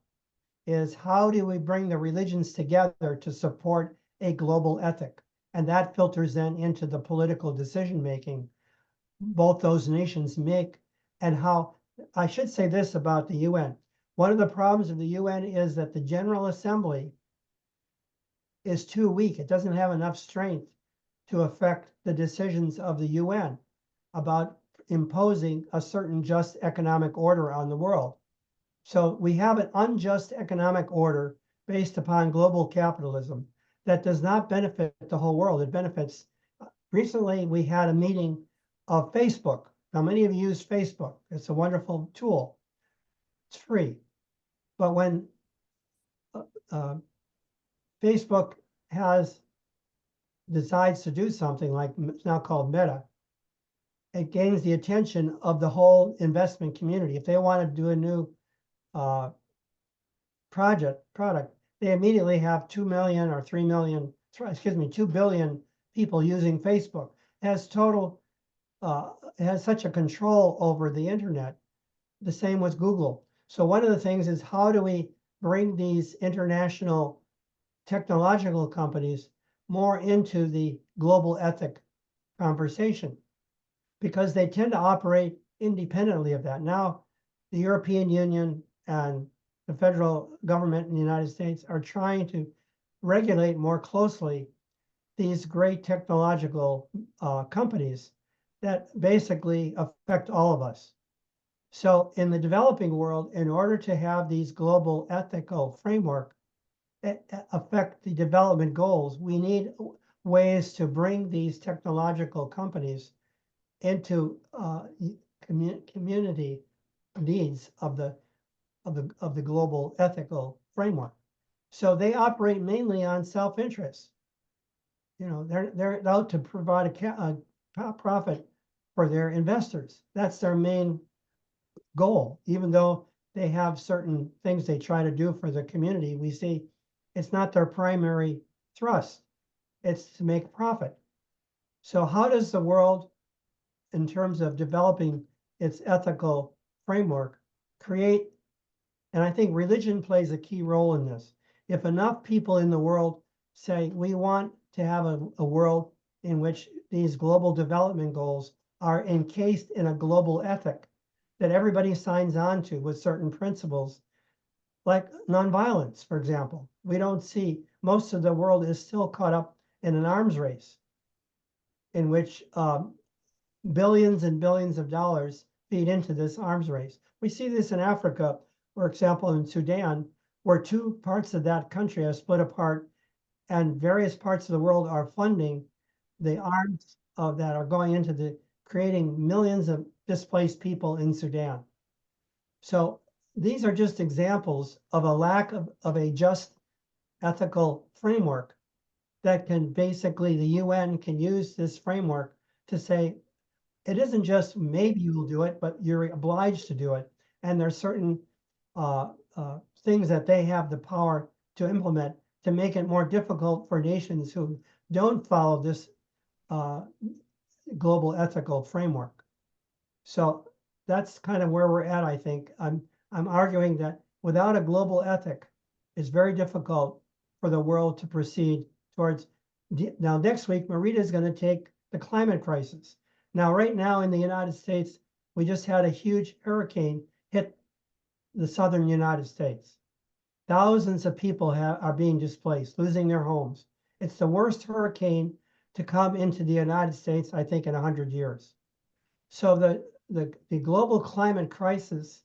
is how do we bring the religions together to support a global ethic? And that filters then into the political decision-making both those nations make, and how, I should say this about the UN. One of the problems of the UN is that the General Assembly is too weak. It doesn't have enough strength to affect the decisions of the UN about imposing a certain just economic order on the world. So we have an unjust economic order based upon global capitalism that does not benefit the whole world. It benefits. Recently, we had a meeting of Facebook. Now, many of you use Facebook. It's a wonderful tool. It's free. But when Facebook decides to do something like it's now called Meta, it gains the attention of the whole investment community. If they want to do a new product, they immediately have 2 million or 3 million, 2 billion people using Facebook. It has it has such a control over the internet. The same with Google. So one of the things is, how do we bring these international technological companies more into the global ethic conversation? Because they tend to operate independently of that. Now, the European Union and the federal government in the United States are trying to regulate more closely these great technological companies that basically affect all of us. So in the developing world, in order to have these global ethical framework affect the development goals, we need ways to bring these technological companies into community needs of the global ethical framework. So they operate mainly on self-interest. You know, they're out to provide a profit for their investors. That's their main goal. Even though they have certain things they try to do for the community, we see it's not their primary thrust. It's to make profit. So how does the world, in terms of developing its ethical framework, create, and I think religion plays a key role in this. If enough people in the world say, we want to have a world in which these global development goals are encased in a global ethic that everybody signs on to with certain principles, like nonviolence, for example. We don't see, most of the world is still caught up in an arms race in which billions and billions of dollars feed into this arms race. We see this in Africa, for example, in Sudan, where two parts of that country are split apart and various parts of the world are funding the arms that are going into the creating millions of displaced people in Sudan. So these are just examples of a lack of a just ethical framework that can basically, the UN can use this framework to say, it isn't just maybe you will do it, but you're obliged to do it. And there's certain things that they have the power to implement to make it more difficult for nations who don't follow this global ethical framework. So that's kind of where we're at, I think. I'm arguing that without a global ethic, it's very difficult for the world to proceed towards. Now, next week, Marita is going to take the climate crisis. Now, right now in the United States, we just had a huge hurricane hit the southern United States. Thousands of people are being displaced, losing their homes. It's the worst hurricane to come into the United States, I think, in 100 years. So the global climate crisis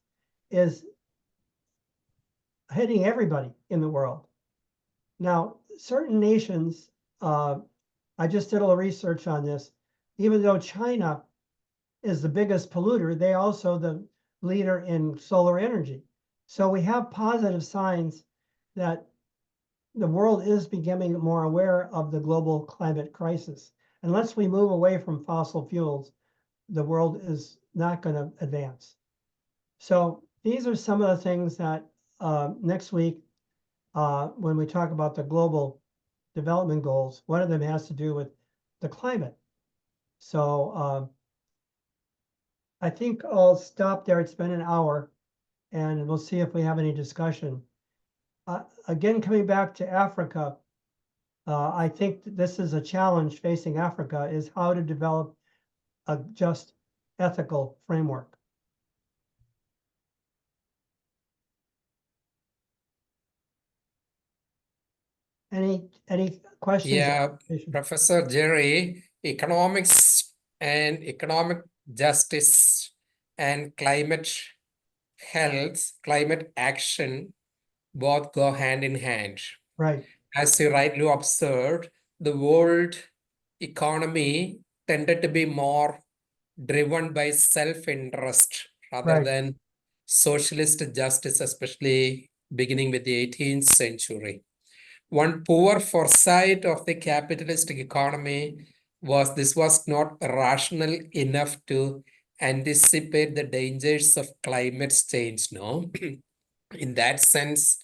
is hitting everybody in the world. Now, certain nations, I just did a little research on this, even though China is the biggest polluter, they also the leader in solar energy. So we have positive signs that the world is becoming more aware of the global climate crisis. Unless we move away from fossil fuels, the world is not going to advance. So these are some of the things that next week, when we talk about the global development goals, one of them has to do with the climate. So I think I'll stop there. It's been an hour, and we'll see if we have any discussion. Again, coming back to Africa, I think this is a challenge facing Africa, is how to develop a just ethical framework. Any questions? Yeah, Professor Jerry, economics and economic justice and climate health, climate action both go hand in hand. Right, As you rightly observed, the world economy tended to be more driven by self-interest rather right, than socialist justice, especially beginning with the 18th century. One poor foresight of the capitalistic economy was this was not rational enough to anticipate the dangers of climate change. No, in that sense,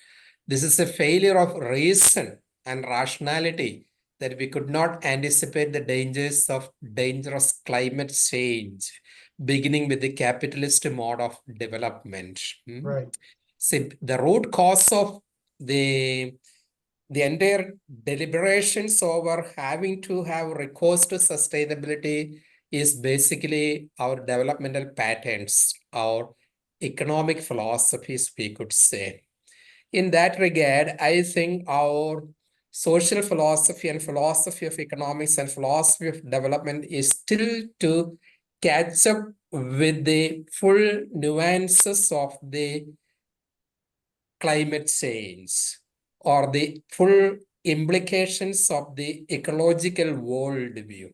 this is a failure of reason and rationality that we could not anticipate the dangers of dangerous climate change, beginning with the capitalist mode of development. right, See, the root cause of the entire deliberations over having to have recourse to sustainability is basically our developmental patterns, our economic philosophies, we could say. In that regard, I think our social philosophy and philosophy of economics and philosophy of development is still to catch up with the full nuances of the climate change or the full implications of the ecological worldview.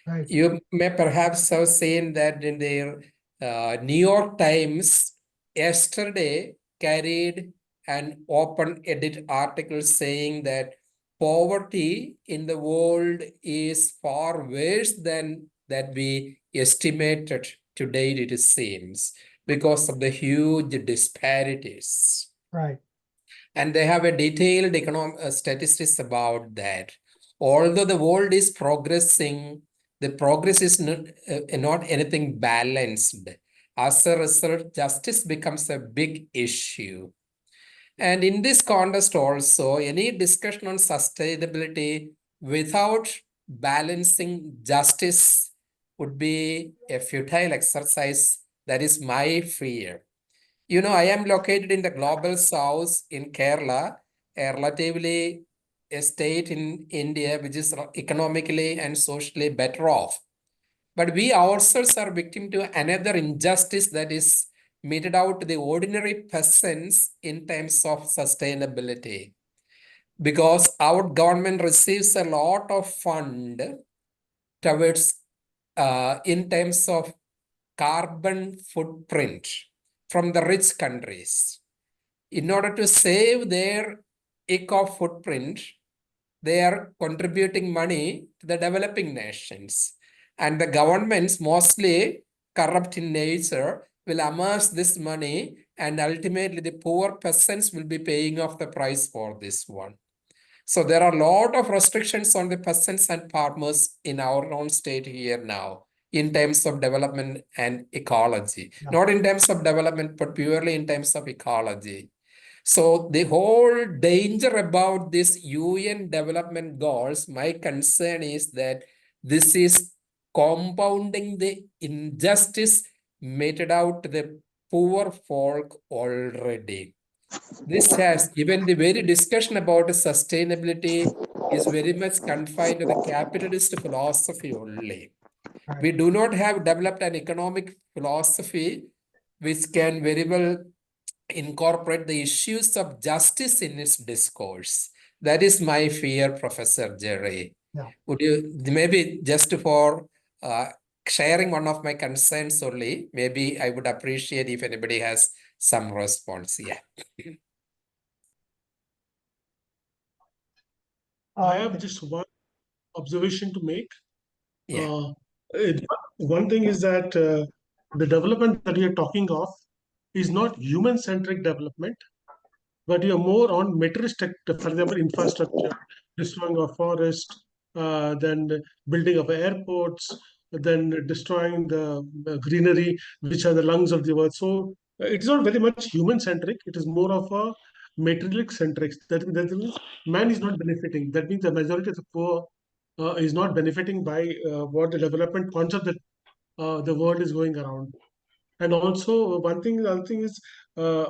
right, You may perhaps have seen that in the New York Times yesterday carried an open edit article saying that poverty in the world is far worse than that we estimated to date, it seems, because of the huge disparities. right, And they have a detailed statistics about that. Although the world is progressing, the progress is not anything balanced. As a result, justice becomes a big issue. And in this context also, any discussion on sustainability without balancing justice would be a futile exercise. That is my fear. You know, I am located in the global south in Kerala, a relatively a state in India which is economically and socially better off. But we ourselves are victim to another injustice that is meted out to the ordinary peasants in terms of sustainability. Because our government receives a lot of fund towards in terms of carbon footprint from the rich countries. In order to save their eco footprint, they are contributing money to the developing nations. And the governments, mostly corrupt in nature, will amass this money, and ultimately the poor peasants will be paying off the price for this one. So there are a lot of restrictions on the peasants and farmers in our own state here now in terms of development and ecology. Yeah. Not in terms of development, but purely in terms of ecology. So the whole danger about this UN development goals, my concern is that this is compounding the injustice meted out to the poor folk already. This has, even the very discussion about sustainability is very much confined to the capitalist philosophy only. Right. We do not have developed an economic philosophy which can very well incorporate the issues of justice in its discourse. That is my fear, Professor Jerry. Yeah. Would you, maybe just for sharing one of my concerns only, maybe I would appreciate if anybody has some response. Yeah. I have just one observation to make. Yeah. One thing is that the development that we are talking of is not human-centric development, but you're more on materialistic, for example, infrastructure, destroying of forest, then building of airports, then destroying the greenery, which are the lungs of the earth. So it's not very much human-centric. It is more of a materialistic centric. That means man is not benefiting. That means the majority of the poor is not benefiting by what the development concept that the world is going around. And also the other thing is, uh,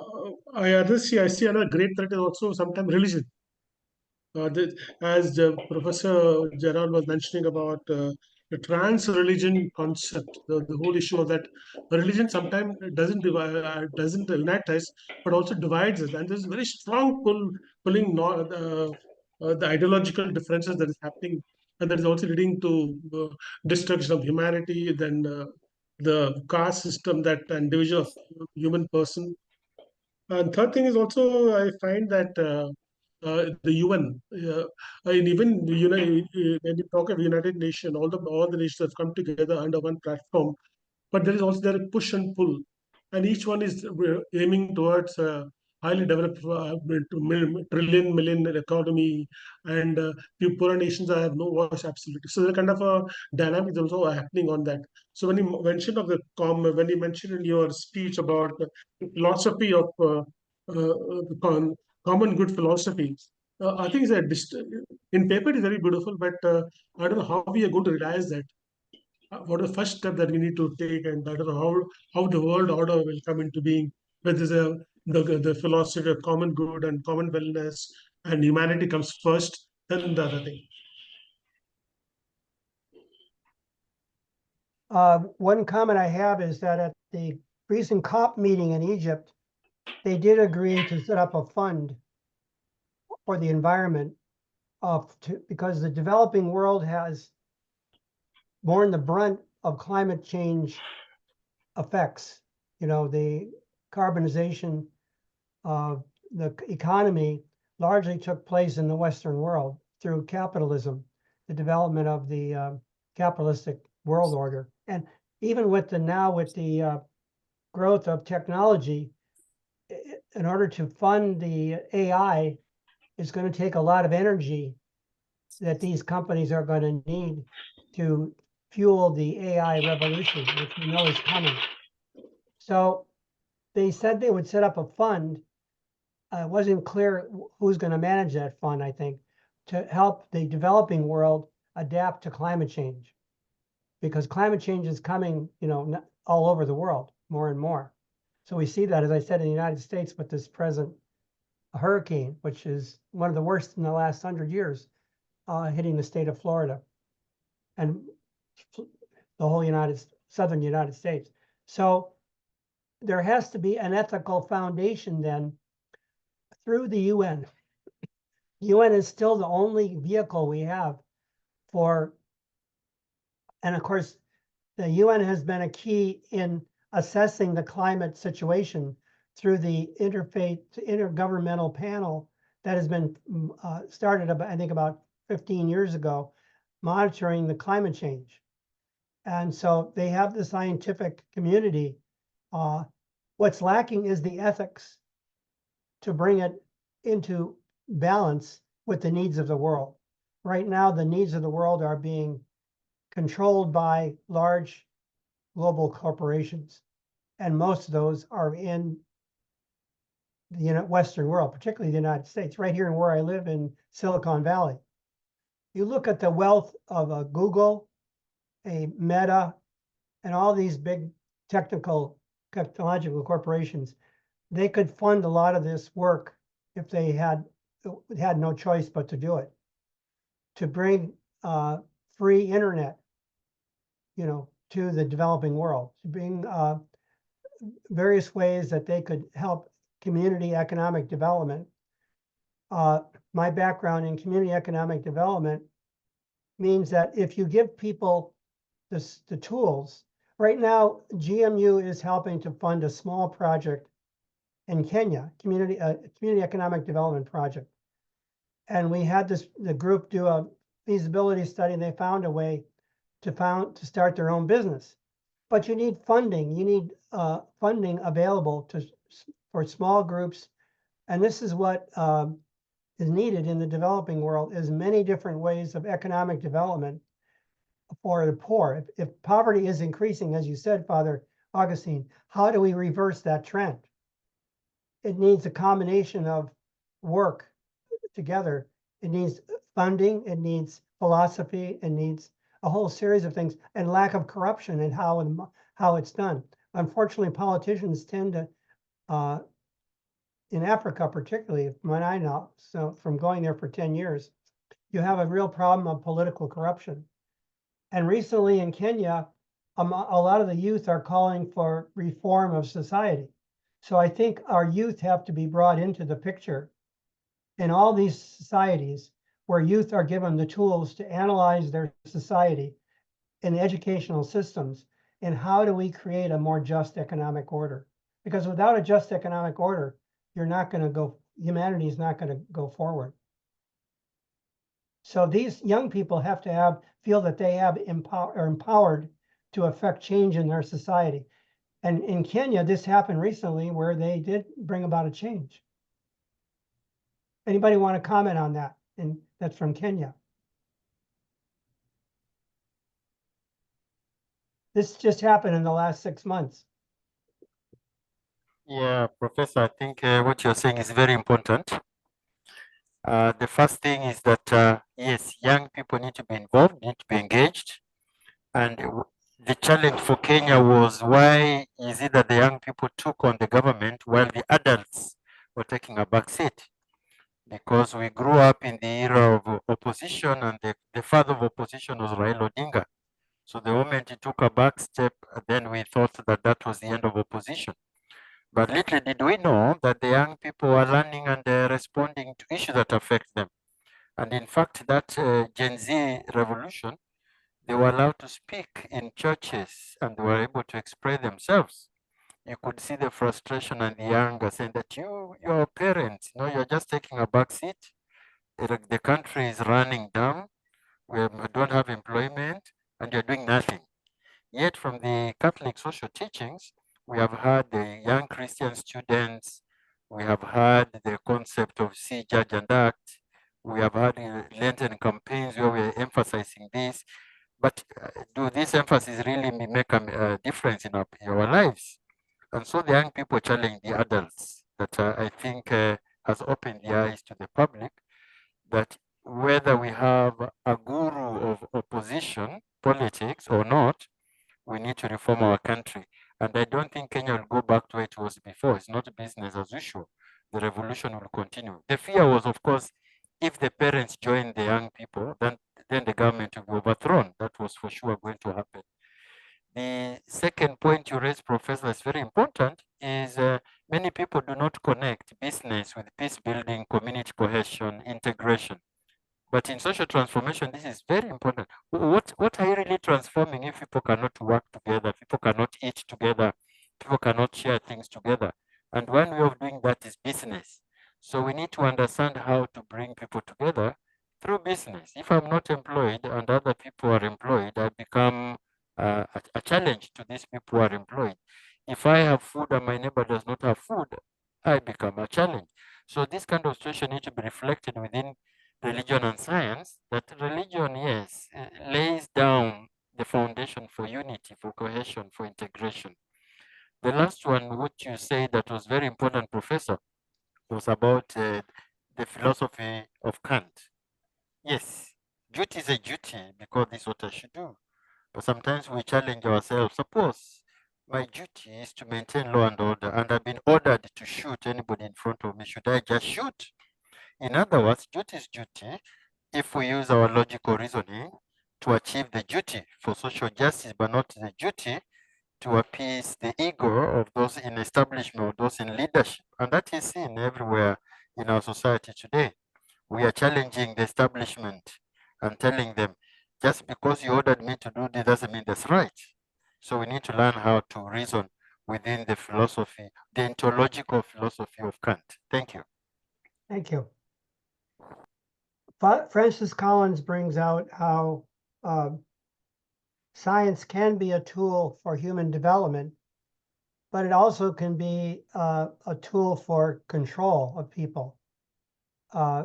I see another great threat is also sometimes religion. As Professor Gerald was mentioning about the trans religion concept, the whole issue of that religion sometimes doesn't divide, doesn't unite us, but also divides us. And there's very strong pulling the ideological differences that is happening, and that is also leading to destruction of humanity. Then the caste system, that and division of human person. And third thing is also I find that the UN, and even when you talk of United Nations, all the nations have come together under one platform. But there a push and pull, and each one is aiming towards a highly developed trillion million economy, and poorer nations have no voice absolutely. So the kind of a dynamic is also happening on that. So when you mentioned of when you mentioned in your speech about the philosophy of common good philosophy, I think it's in paper it is very beautiful, but I don't know how we are going to realize that. What is the first step that we need to take, and I don't know how the world order will come into being, whether the philosophy of common good and common wellness and humanity comes first, then the other thing. One comment I have is that at the recent COP meeting in Egypt, they did agree to set up a fund for the environment because the developing world has borne the brunt of climate change effects. You know, the carbonization of the economy largely took place in the Western world through capitalism, the development of the capitalistic world order. And even with the growth of technology, in order to fund the AI, it's going to take a lot of energy that these companies are going to need to fuel the AI revolution, which we know is coming. So they said they would set up a fund. It wasn't clear who's going to manage that fund, I think, to help the developing world adapt to climate change. Because climate change is coming, all over the world, more and more. So we see that, as I said, in the United States with this present hurricane, which is one of the worst in the last 100 years, hitting the state of Florida and the whole southern United States. So there has to be an ethical foundation then through the UN. The UN is still the only vehicle we have for, and of course, the UN has been a key in assessing the climate situation through the intergovernmental panel that has been started, I think, about 15 years ago, monitoring the climate change. And so they have the scientific community. What's lacking is the ethics to bring it into balance with the needs of the world. Right now, the needs of the world are being controlled by large global corporations. And most of those are in the Western world, particularly the United States, right here where I live in Silicon Valley. You look at the wealth of a Google, a Meta, and all these big technological corporations, they could fund a lot of this work if they had no choice but to do it. To bring free internet, to the developing world, to bring various ways that they could help community economic development. My background in community economic development means that if you give people the tools, right now, GMU is helping to fund a small project in Kenya, community economic development project. And we had the group do a feasibility study, and they found a way to start their own business. But you need funding. You need funding available for small groups. And this is what is needed in the developing world, is many different ways of economic development for the poor. If poverty is increasing, as you said, Father Augustine, how do we reverse that trend? It needs a combination of work together. It needs funding, it needs philosophy, it needs a whole series of things, and lack of corruption in how it's done. Unfortunately, politicians tend to, in Africa particularly, from what I know, so from going there for 10 years, you have a real problem of political corruption. And recently in Kenya, a lot of the youth are calling for reform of society. So I think our youth have to be brought into the picture in all these societies where youth are given the tools to analyze their society in the educational systems, and how do we create a more just economic order? Because without a just economic order, humanity is not going to go forward. So these young people have to feel that they are empowered to affect change in their society. And in Kenya, this happened recently where they did bring about a change. Anybody want to comment on that? And that's from Kenya. This just happened in the last 6 months. Yeah, Professor, I think what you're saying is very important. The first thing is that, yes, young people need to be involved, need to be engaged. And the challenge for Kenya was, why is it that the young people took on the government while the adults were taking a back seat? Because we grew up in the era of opposition, and the father of opposition was Raila Odinga. So the moment he took a back step, then we thought that that was the end of opposition. But little did we know that the young people are learning and responding to issues that affect them. And in fact, that Gen Z revolution, they were allowed to speak in churches and they were able to express themselves. You could see the frustration and the anger saying that your parents, you're just taking a back seat. The country is running down. We don't have employment and you're doing nothing. Yet from the Catholic social teachings, we have had the young Christian students, we have had the concept of see, judge, and act. We have had Lenten campaigns where we are emphasizing this. But do this emphasis really make a difference in our lives? And so the young people challenge the adults that I think has opened the eyes to the public that whether we have a guru of opposition politics or not, we need to reform our country. And I don't think Kenya will go back to where it was before. It's not business as usual. The revolution will continue. The fear was, of course, if the parents join the young people, then the government will be overthrown. That was for sure going to happen. The second point you raised, Professor, is very important, is many people do not connect business with peace building, community cohesion, integration. But in social transformation, this is very important. What are you really transforming if people cannot work together, people cannot eat together, people cannot share things together? And one way of doing that is business. So we need to understand how to bring people together through business. If I'm not employed and other people are employed, I become a challenge to these people who are employed. If I have food and my neighbor does not have food, I become a challenge. So this kind of situation needs to be reflected within religion and science, that religion, yes, lays down the foundation for unity, for cohesion, for integration. The last one, which you say that was very important, Professor, was about the philosophy of Kant. Yes, duty is a duty because this is what I should do. But sometimes we challenge ourselves. Suppose my duty is to maintain law and order, and I've been ordered to shoot anybody in front of me. Should I just shoot? In other words, duty is duty if we use our logical reasoning to achieve the duty for social justice, but not the duty to appease the ego of those in establishment, or those in leadership. And that is seen everywhere in our society today. We are challenging the establishment and telling them, just because you ordered me to do this doesn't mean that's right. So we need to learn how to reason within the philosophy, the ontological philosophy of Kant. Thank you. Thank you. Francis Collins brings out how science can be a tool for human development, but it also can be a tool for control of people.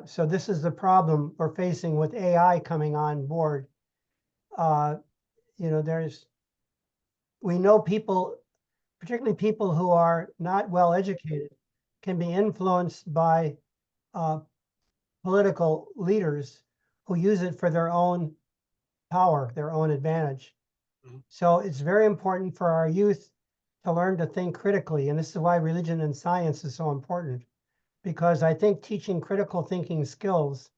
So this is the problem we're facing with AI coming on board. You know, we know people, particularly people who are not well educated, can be influenced by political leaders who use it for their own power, their own advantage. Mm-hmm. So it's very important for our youth to learn to think critically. And this is why religion and science is so important, because I think teaching critical thinking skills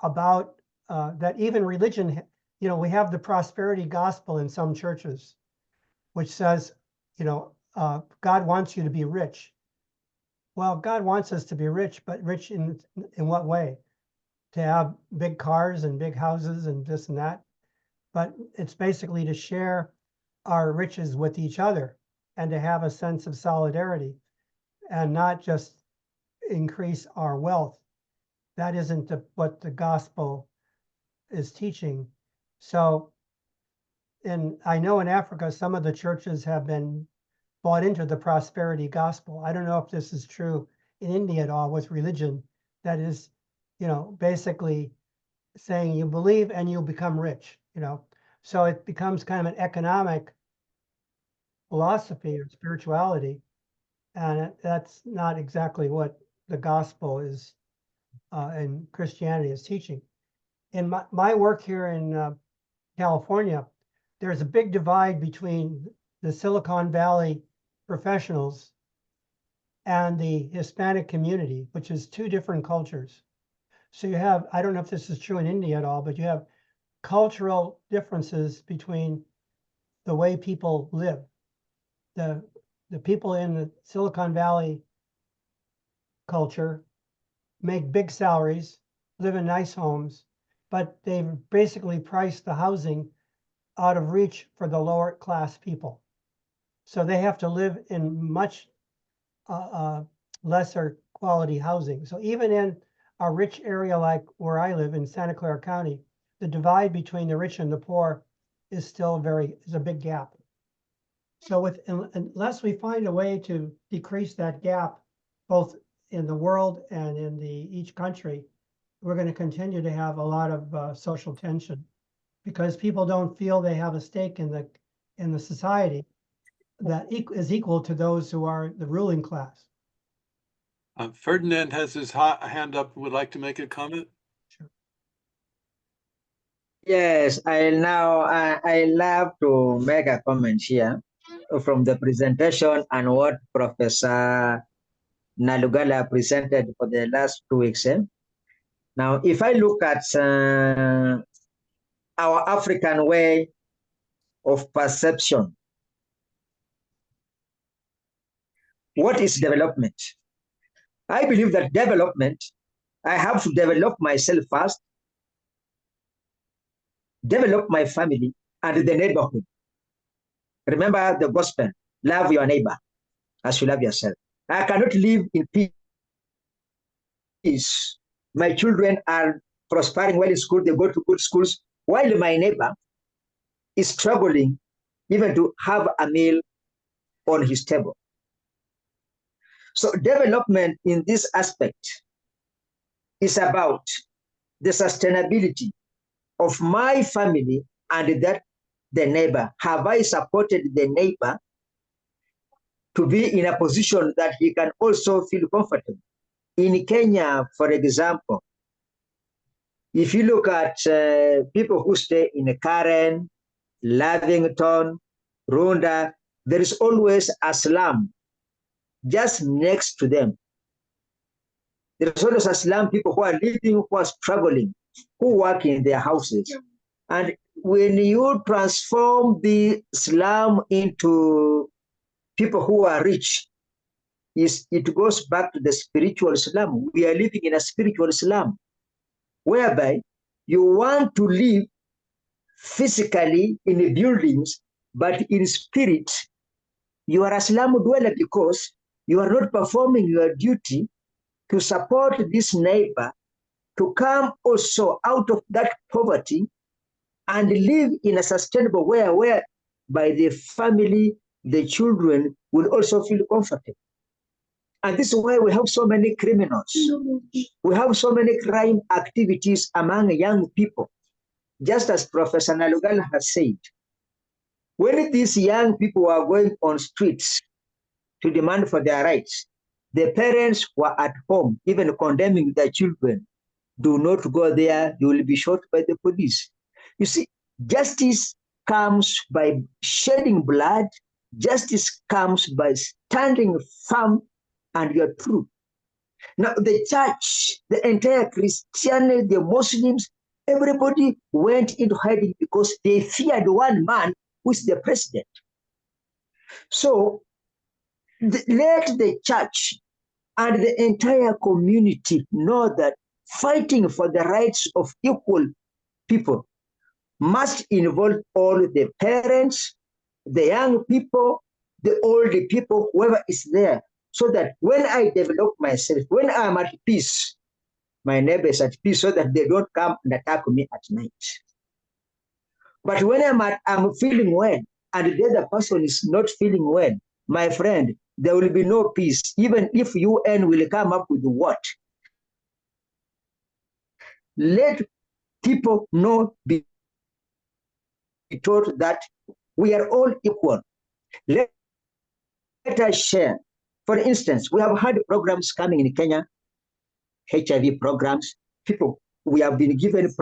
about that, even religion, you know, we have the prosperity gospel in some churches, which says, you know, God wants you to be rich. Well, God wants us to be rich, but rich in what way? To have big cars and big houses and this and that. But it's basically to share our riches with each other and to have a sense of solidarity and not just increase our wealth. That isn't what the gospel is teaching. So, and I know in Africa, some of the churches have been bought into the prosperity gospel. I don't know if this is true in India at all with religion. That is, you know, basically saying you believe and you'll become rich, you know. So it becomes kind of an economic philosophy or spirituality. And that's not exactly what the gospel is and Christianity is teaching. In my work here in California, there's a big divide between the Silicon Valley professionals and the Hispanic community, which is two different cultures. So you have, I don't know if this is true in India at all, but you have cultural differences between the way people live. The people in the Silicon Valley culture make big salaries, live in nice homes, but they've basically priced the housing out of reach for the lower class people. So they have to live in much lesser quality housing. So even in a rich area like where I live in Santa Clara County, the divide between the rich and the poor is still is a big gap. So unless we find a way to decrease that gap, both in the world and in each country, we're going to continue to have a lot of social tension because people don't feel they have a stake in the society. that is equal to those who are the ruling class. Ferdinand has his hand up and would like to make a comment. Yes, I love to make a comment here from the presentation and what Professor Nalugala presented for the last 2 weeks. Now, if I look at our African way of perception, what is development? I believe that development, I have to develop myself first, develop my family and the neighborhood. Remember the gospel, love your neighbor as you love yourself. I cannot live in peace. My children are prospering well in school, they go to good schools, while my neighbor is struggling even to have a meal on his table. So development in this aspect is about the sustainability of my family and that the neighbor. Have I supported the neighbor to be in a position that he can also feel comfortable? In Kenya, for example, if you look at people who stay in Karen, Lavington, Runda, there is always a slum just next to them. There is always a slum, people who are living, who are struggling, who work in their houses. And when you transform the slum into people who are rich, it goes back to the spiritual slum. We are living in a spiritual slum, whereby you want to live physically in the buildings, but in spirit, you are a slum dweller because you are not performing your duty to support this neighbor to come also out of that poverty and live in a sustainable way whereby the family, the children will also feel comfortable. And this is why we have so many criminals. We have so many crime activities among young people. Just as Professor Nalugal has said, when these young people are going on streets to demand for their rights, the parents were at home, even condemning their children. Do not go there, you will be shot by the police. You see, justice comes by shedding blood. Justice comes by standing firm and you're true. Now, the church, the entire Christianity, the Muslims, everybody went into hiding because they feared one man who is the president. So let the church and the entire community know that fighting for the rights of equal people must involve all the parents, the young people, the old people, whoever is there, so that when I develop myself, when I'm at peace, my neighbor is at peace so that they don't come and attack me at night. But when I'm feeling well and the other person is not feeling well, my friend, there will be no peace, even if UN will come up with what? Let people know, be taught that we are all equal. Let us share. For instance, we have had programs coming in Kenya, HIV programs. People, we have been given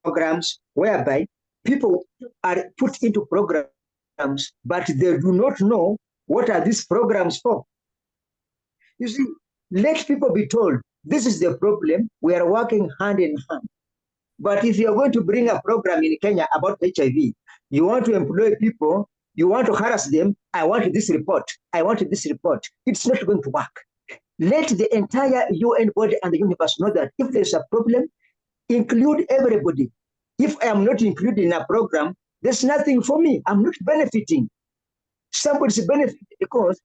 programs whereby people are put into programs, but they do not know what are these programs for. You see, let people be told, this is the problem, we are working hand in hand. But if you're going to bring a program in Kenya about HIV, you want to employ people, you want to harass them, I want this report, I want this report. It's not going to work. Let the entire UN body and the universe know that if there's a problem, include everybody. If I am not included in a program, there's nothing for me. I'm not benefiting. Somebody's benefiting because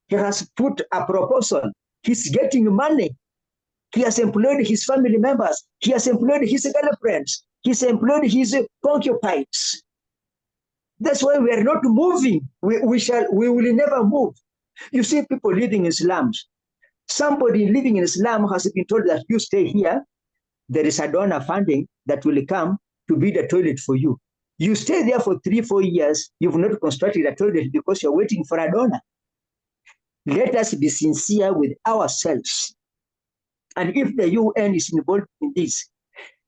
he has put a proposal. He's getting money. He has employed his family members. He has employed his girlfriends. He's employed his concubines. That's why we are not moving. We will never move. You see people living in slums. Somebody living in a slum has been told that you stay here. There is a donor funding that will come to build a toilet for you. You stay there for 3-4 years, you've not constructed a toilet because you're waiting for a donor. Let us be sincere with ourselves. And if the UN is involved in this,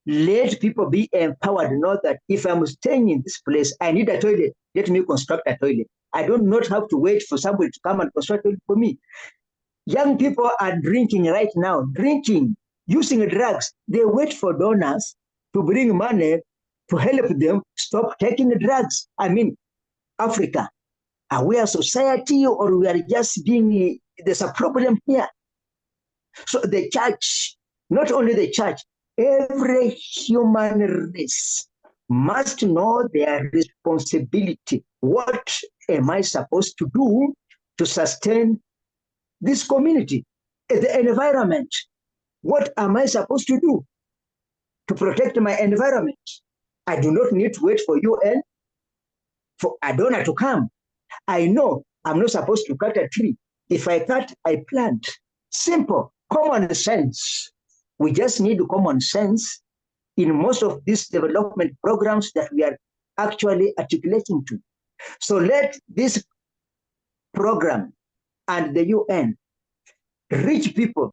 let people be empowered, know that if I'm staying in this place, I need a toilet, let me construct a toilet. I do not have to wait for somebody to come and construct a toilet for me. Young people are drinking right now, using drugs. They wait for donors to bring money to help them stop taking drugs. I mean, Africa, are we a society or we are just being, there's a problem here. So the church, not only the church, every human race must know their responsibility. What am I supposed to do to sustain this community, the environment? What am I supposed to do to protect my environment? I do not need to wait for UN, for a donor to come. I know I'm not supposed to cut a tree. If I cut, I plant. Simple, common sense. We just need common sense in most of these development programs that we are actually articulating to. So let this program and the UN reach people.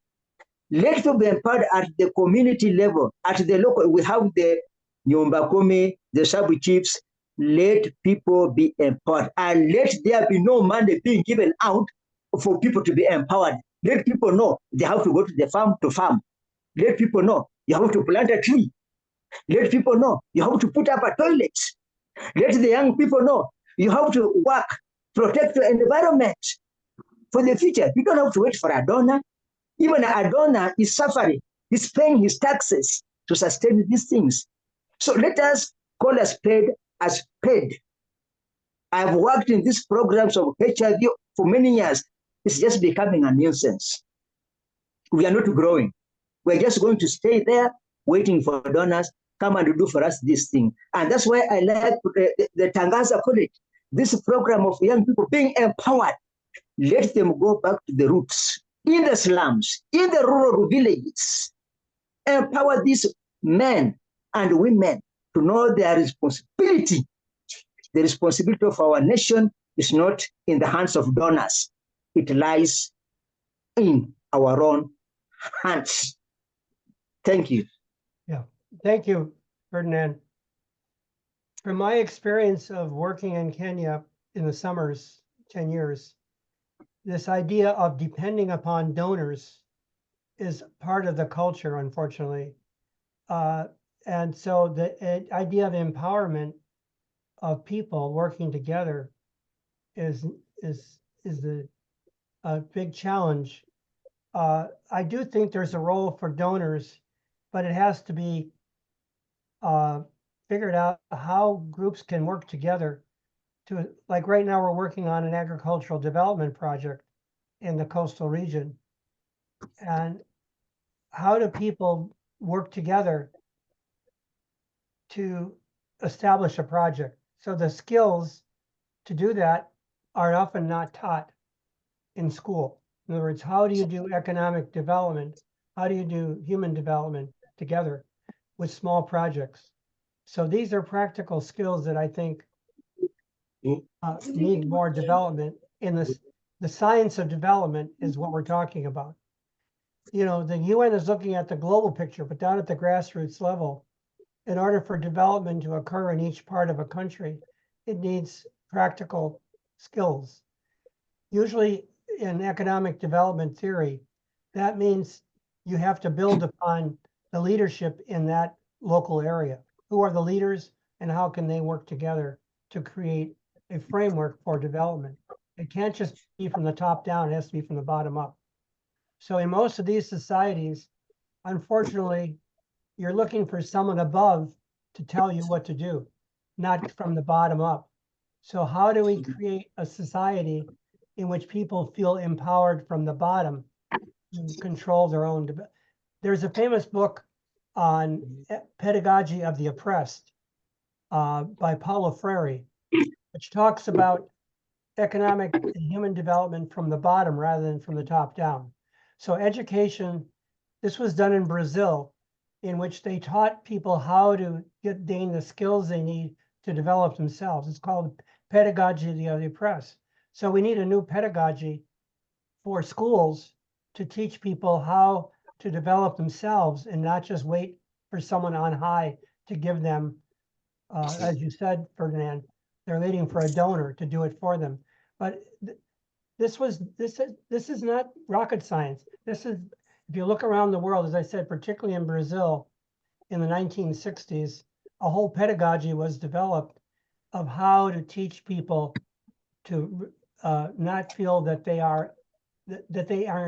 Let people be empowered at the community level, at the local. We have the Nyumba Kumi, the sub-chiefs. Let people be empowered, and let there be no money being given out for people to be empowered. Let people know they have to go to the farm to farm. Let people know you have to plant a tree. Let people know you have to put up a toilet. Let the young people know you have to work, protect the environment for the future. You don't have to wait for a donor. Even a donor is suffering. He's paying his taxes to sustain these things. So let us call a spade as spade. I've worked in these programs of HIV for many years. It's just becoming a nuisance. We are not growing. We're just going to stay there waiting for donors, come and do for us this thing. And that's why I like the Tangaza College, this program of young people being empowered. Let them go back to the roots, in the slums, in the rural villages. Empower these men and women to know their responsibility. The responsibility of our nation is not in the hands of donors. It lies in our own hands. Thank you. Yeah, thank you, Ferdinand. From my experience of working in Kenya in the summers, 10 years, this idea of depending upon donors is part of the culture, unfortunately. And so the idea of empowerment of people working together is a big challenge. I do think there's a role for donors, but it has to be figured out how groups can work together to, like right now we're working on an agricultural development project in the coastal region. And how do people work together to establish a project? So the skills to do that are often not taught in school. In other words, how do you do economic development? How do you do human development together with small projects? So these are practical skills that I think need more development in this. The science of development is what we're talking about. You know, the UN is looking at the global picture, but down at the grassroots level, in order for development to occur in each part of a country, it needs practical skills. Usually in economic development theory, that means you have to build upon the leadership in that local area. Who are the leaders and how can they work together to create a framework for development? It can't just be from the top down, it has to be from the bottom up. So in most of these societies, unfortunately, you're looking for someone above to tell you what to do, not from the bottom up. So how do we create a society in which people feel empowered from the bottom to control their own? There's a famous book on pedagogy of the oppressed by Paulo Freire, which talks about economic and human development from the bottom rather than from the top down. So education, this was done in Brazil, in which they taught people how to gain the skills they need to develop themselves. It's called pedagogy of the oppressed. So we need a new pedagogy for schools to teach people how to develop themselves and not just wait for someone on high to give them, as you said, Ferdinand, they're waiting for a donor to do it for them. But this is not rocket science. This is, if you look around the world, as I said, particularly in Brazil in the 1960s, a whole pedagogy was developed of how to teach people to not feel that they are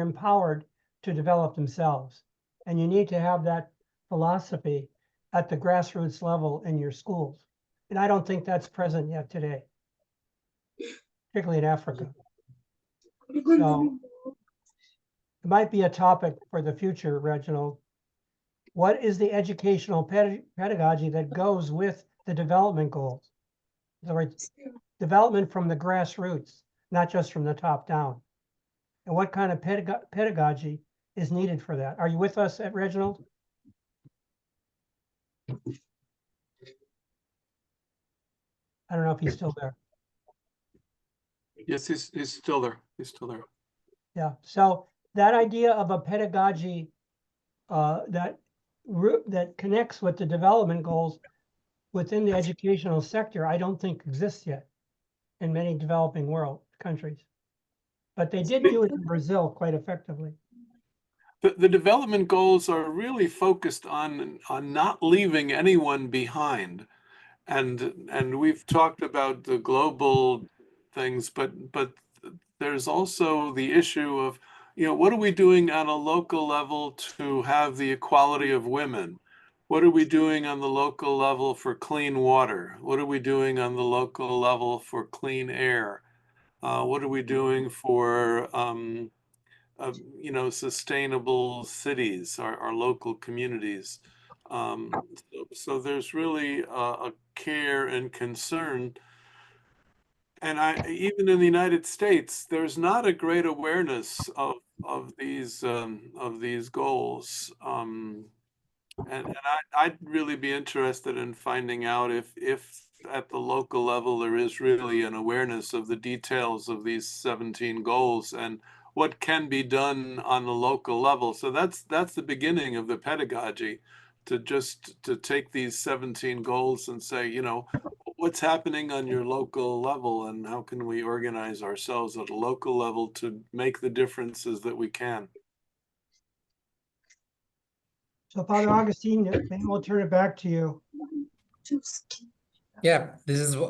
empowered to develop themselves. And you need to have that philosophy at the grassroots level in your schools. And I don't think that's present yet today, particularly in Africa. So it might be a topic for the future, Reginald. What is the educational pedagogy that goes with the development goals? In other words, development from the grassroots, not just from the top down. And what kind of pedagogy is needed for that? Are you with us, Reginald? I don't know if he's still there. Yes, he's still there. He's still there. Yeah. So that idea of a pedagogy that connects with the development goals within the educational sector, I don't think exists yet in many developing world countries. But they did do it in Brazil quite effectively. The development goals are really focused on not leaving anyone behind. And we've talked about the global things, but there's also the issue of, what are we doing on a local level to have the equality of women? What are we doing on the local level for clean water? What are we doing on the local level for clean air? What are we doing for sustainable cities, our local communities? So there's really a care and concern. And even in the United States, there's not a great awareness of these goals. And I'd really be interested in finding out if at the local level there is really an awareness of the details of these 17 goals and what can be done on the local level. So that's the beginning of the pedagogy, to take these 17 goals and say, what's happening on your local level and how can we organize ourselves at a local level to make the differences that we can. So Father Augustine, maybe we'll turn it back to you. Yeah,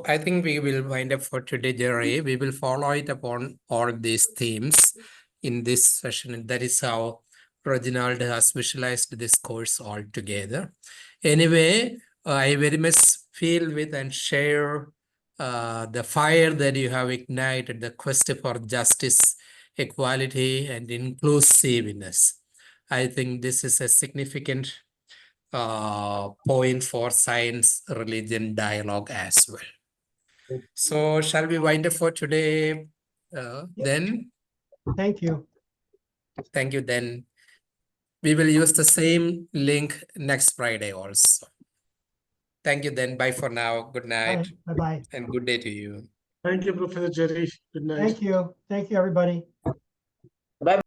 I think we will wind up for today, Jerry. We will follow it upon all these themes in this session. And that is how Reginald has visualized this course all together. Anyway, I very much feel with and share the fire that you have ignited, the quest for justice, equality, and inclusiveness. I think this is a significant point for science-religion dialogue as well. So shall we wind up for today then? Thank you. Thank you then. We will use the same link next Friday also. Thank you then. Bye for now. Good night. Bye-bye. And good day to you. Thank you, Professor Jerry. Good night. Thank you. Thank you, everybody.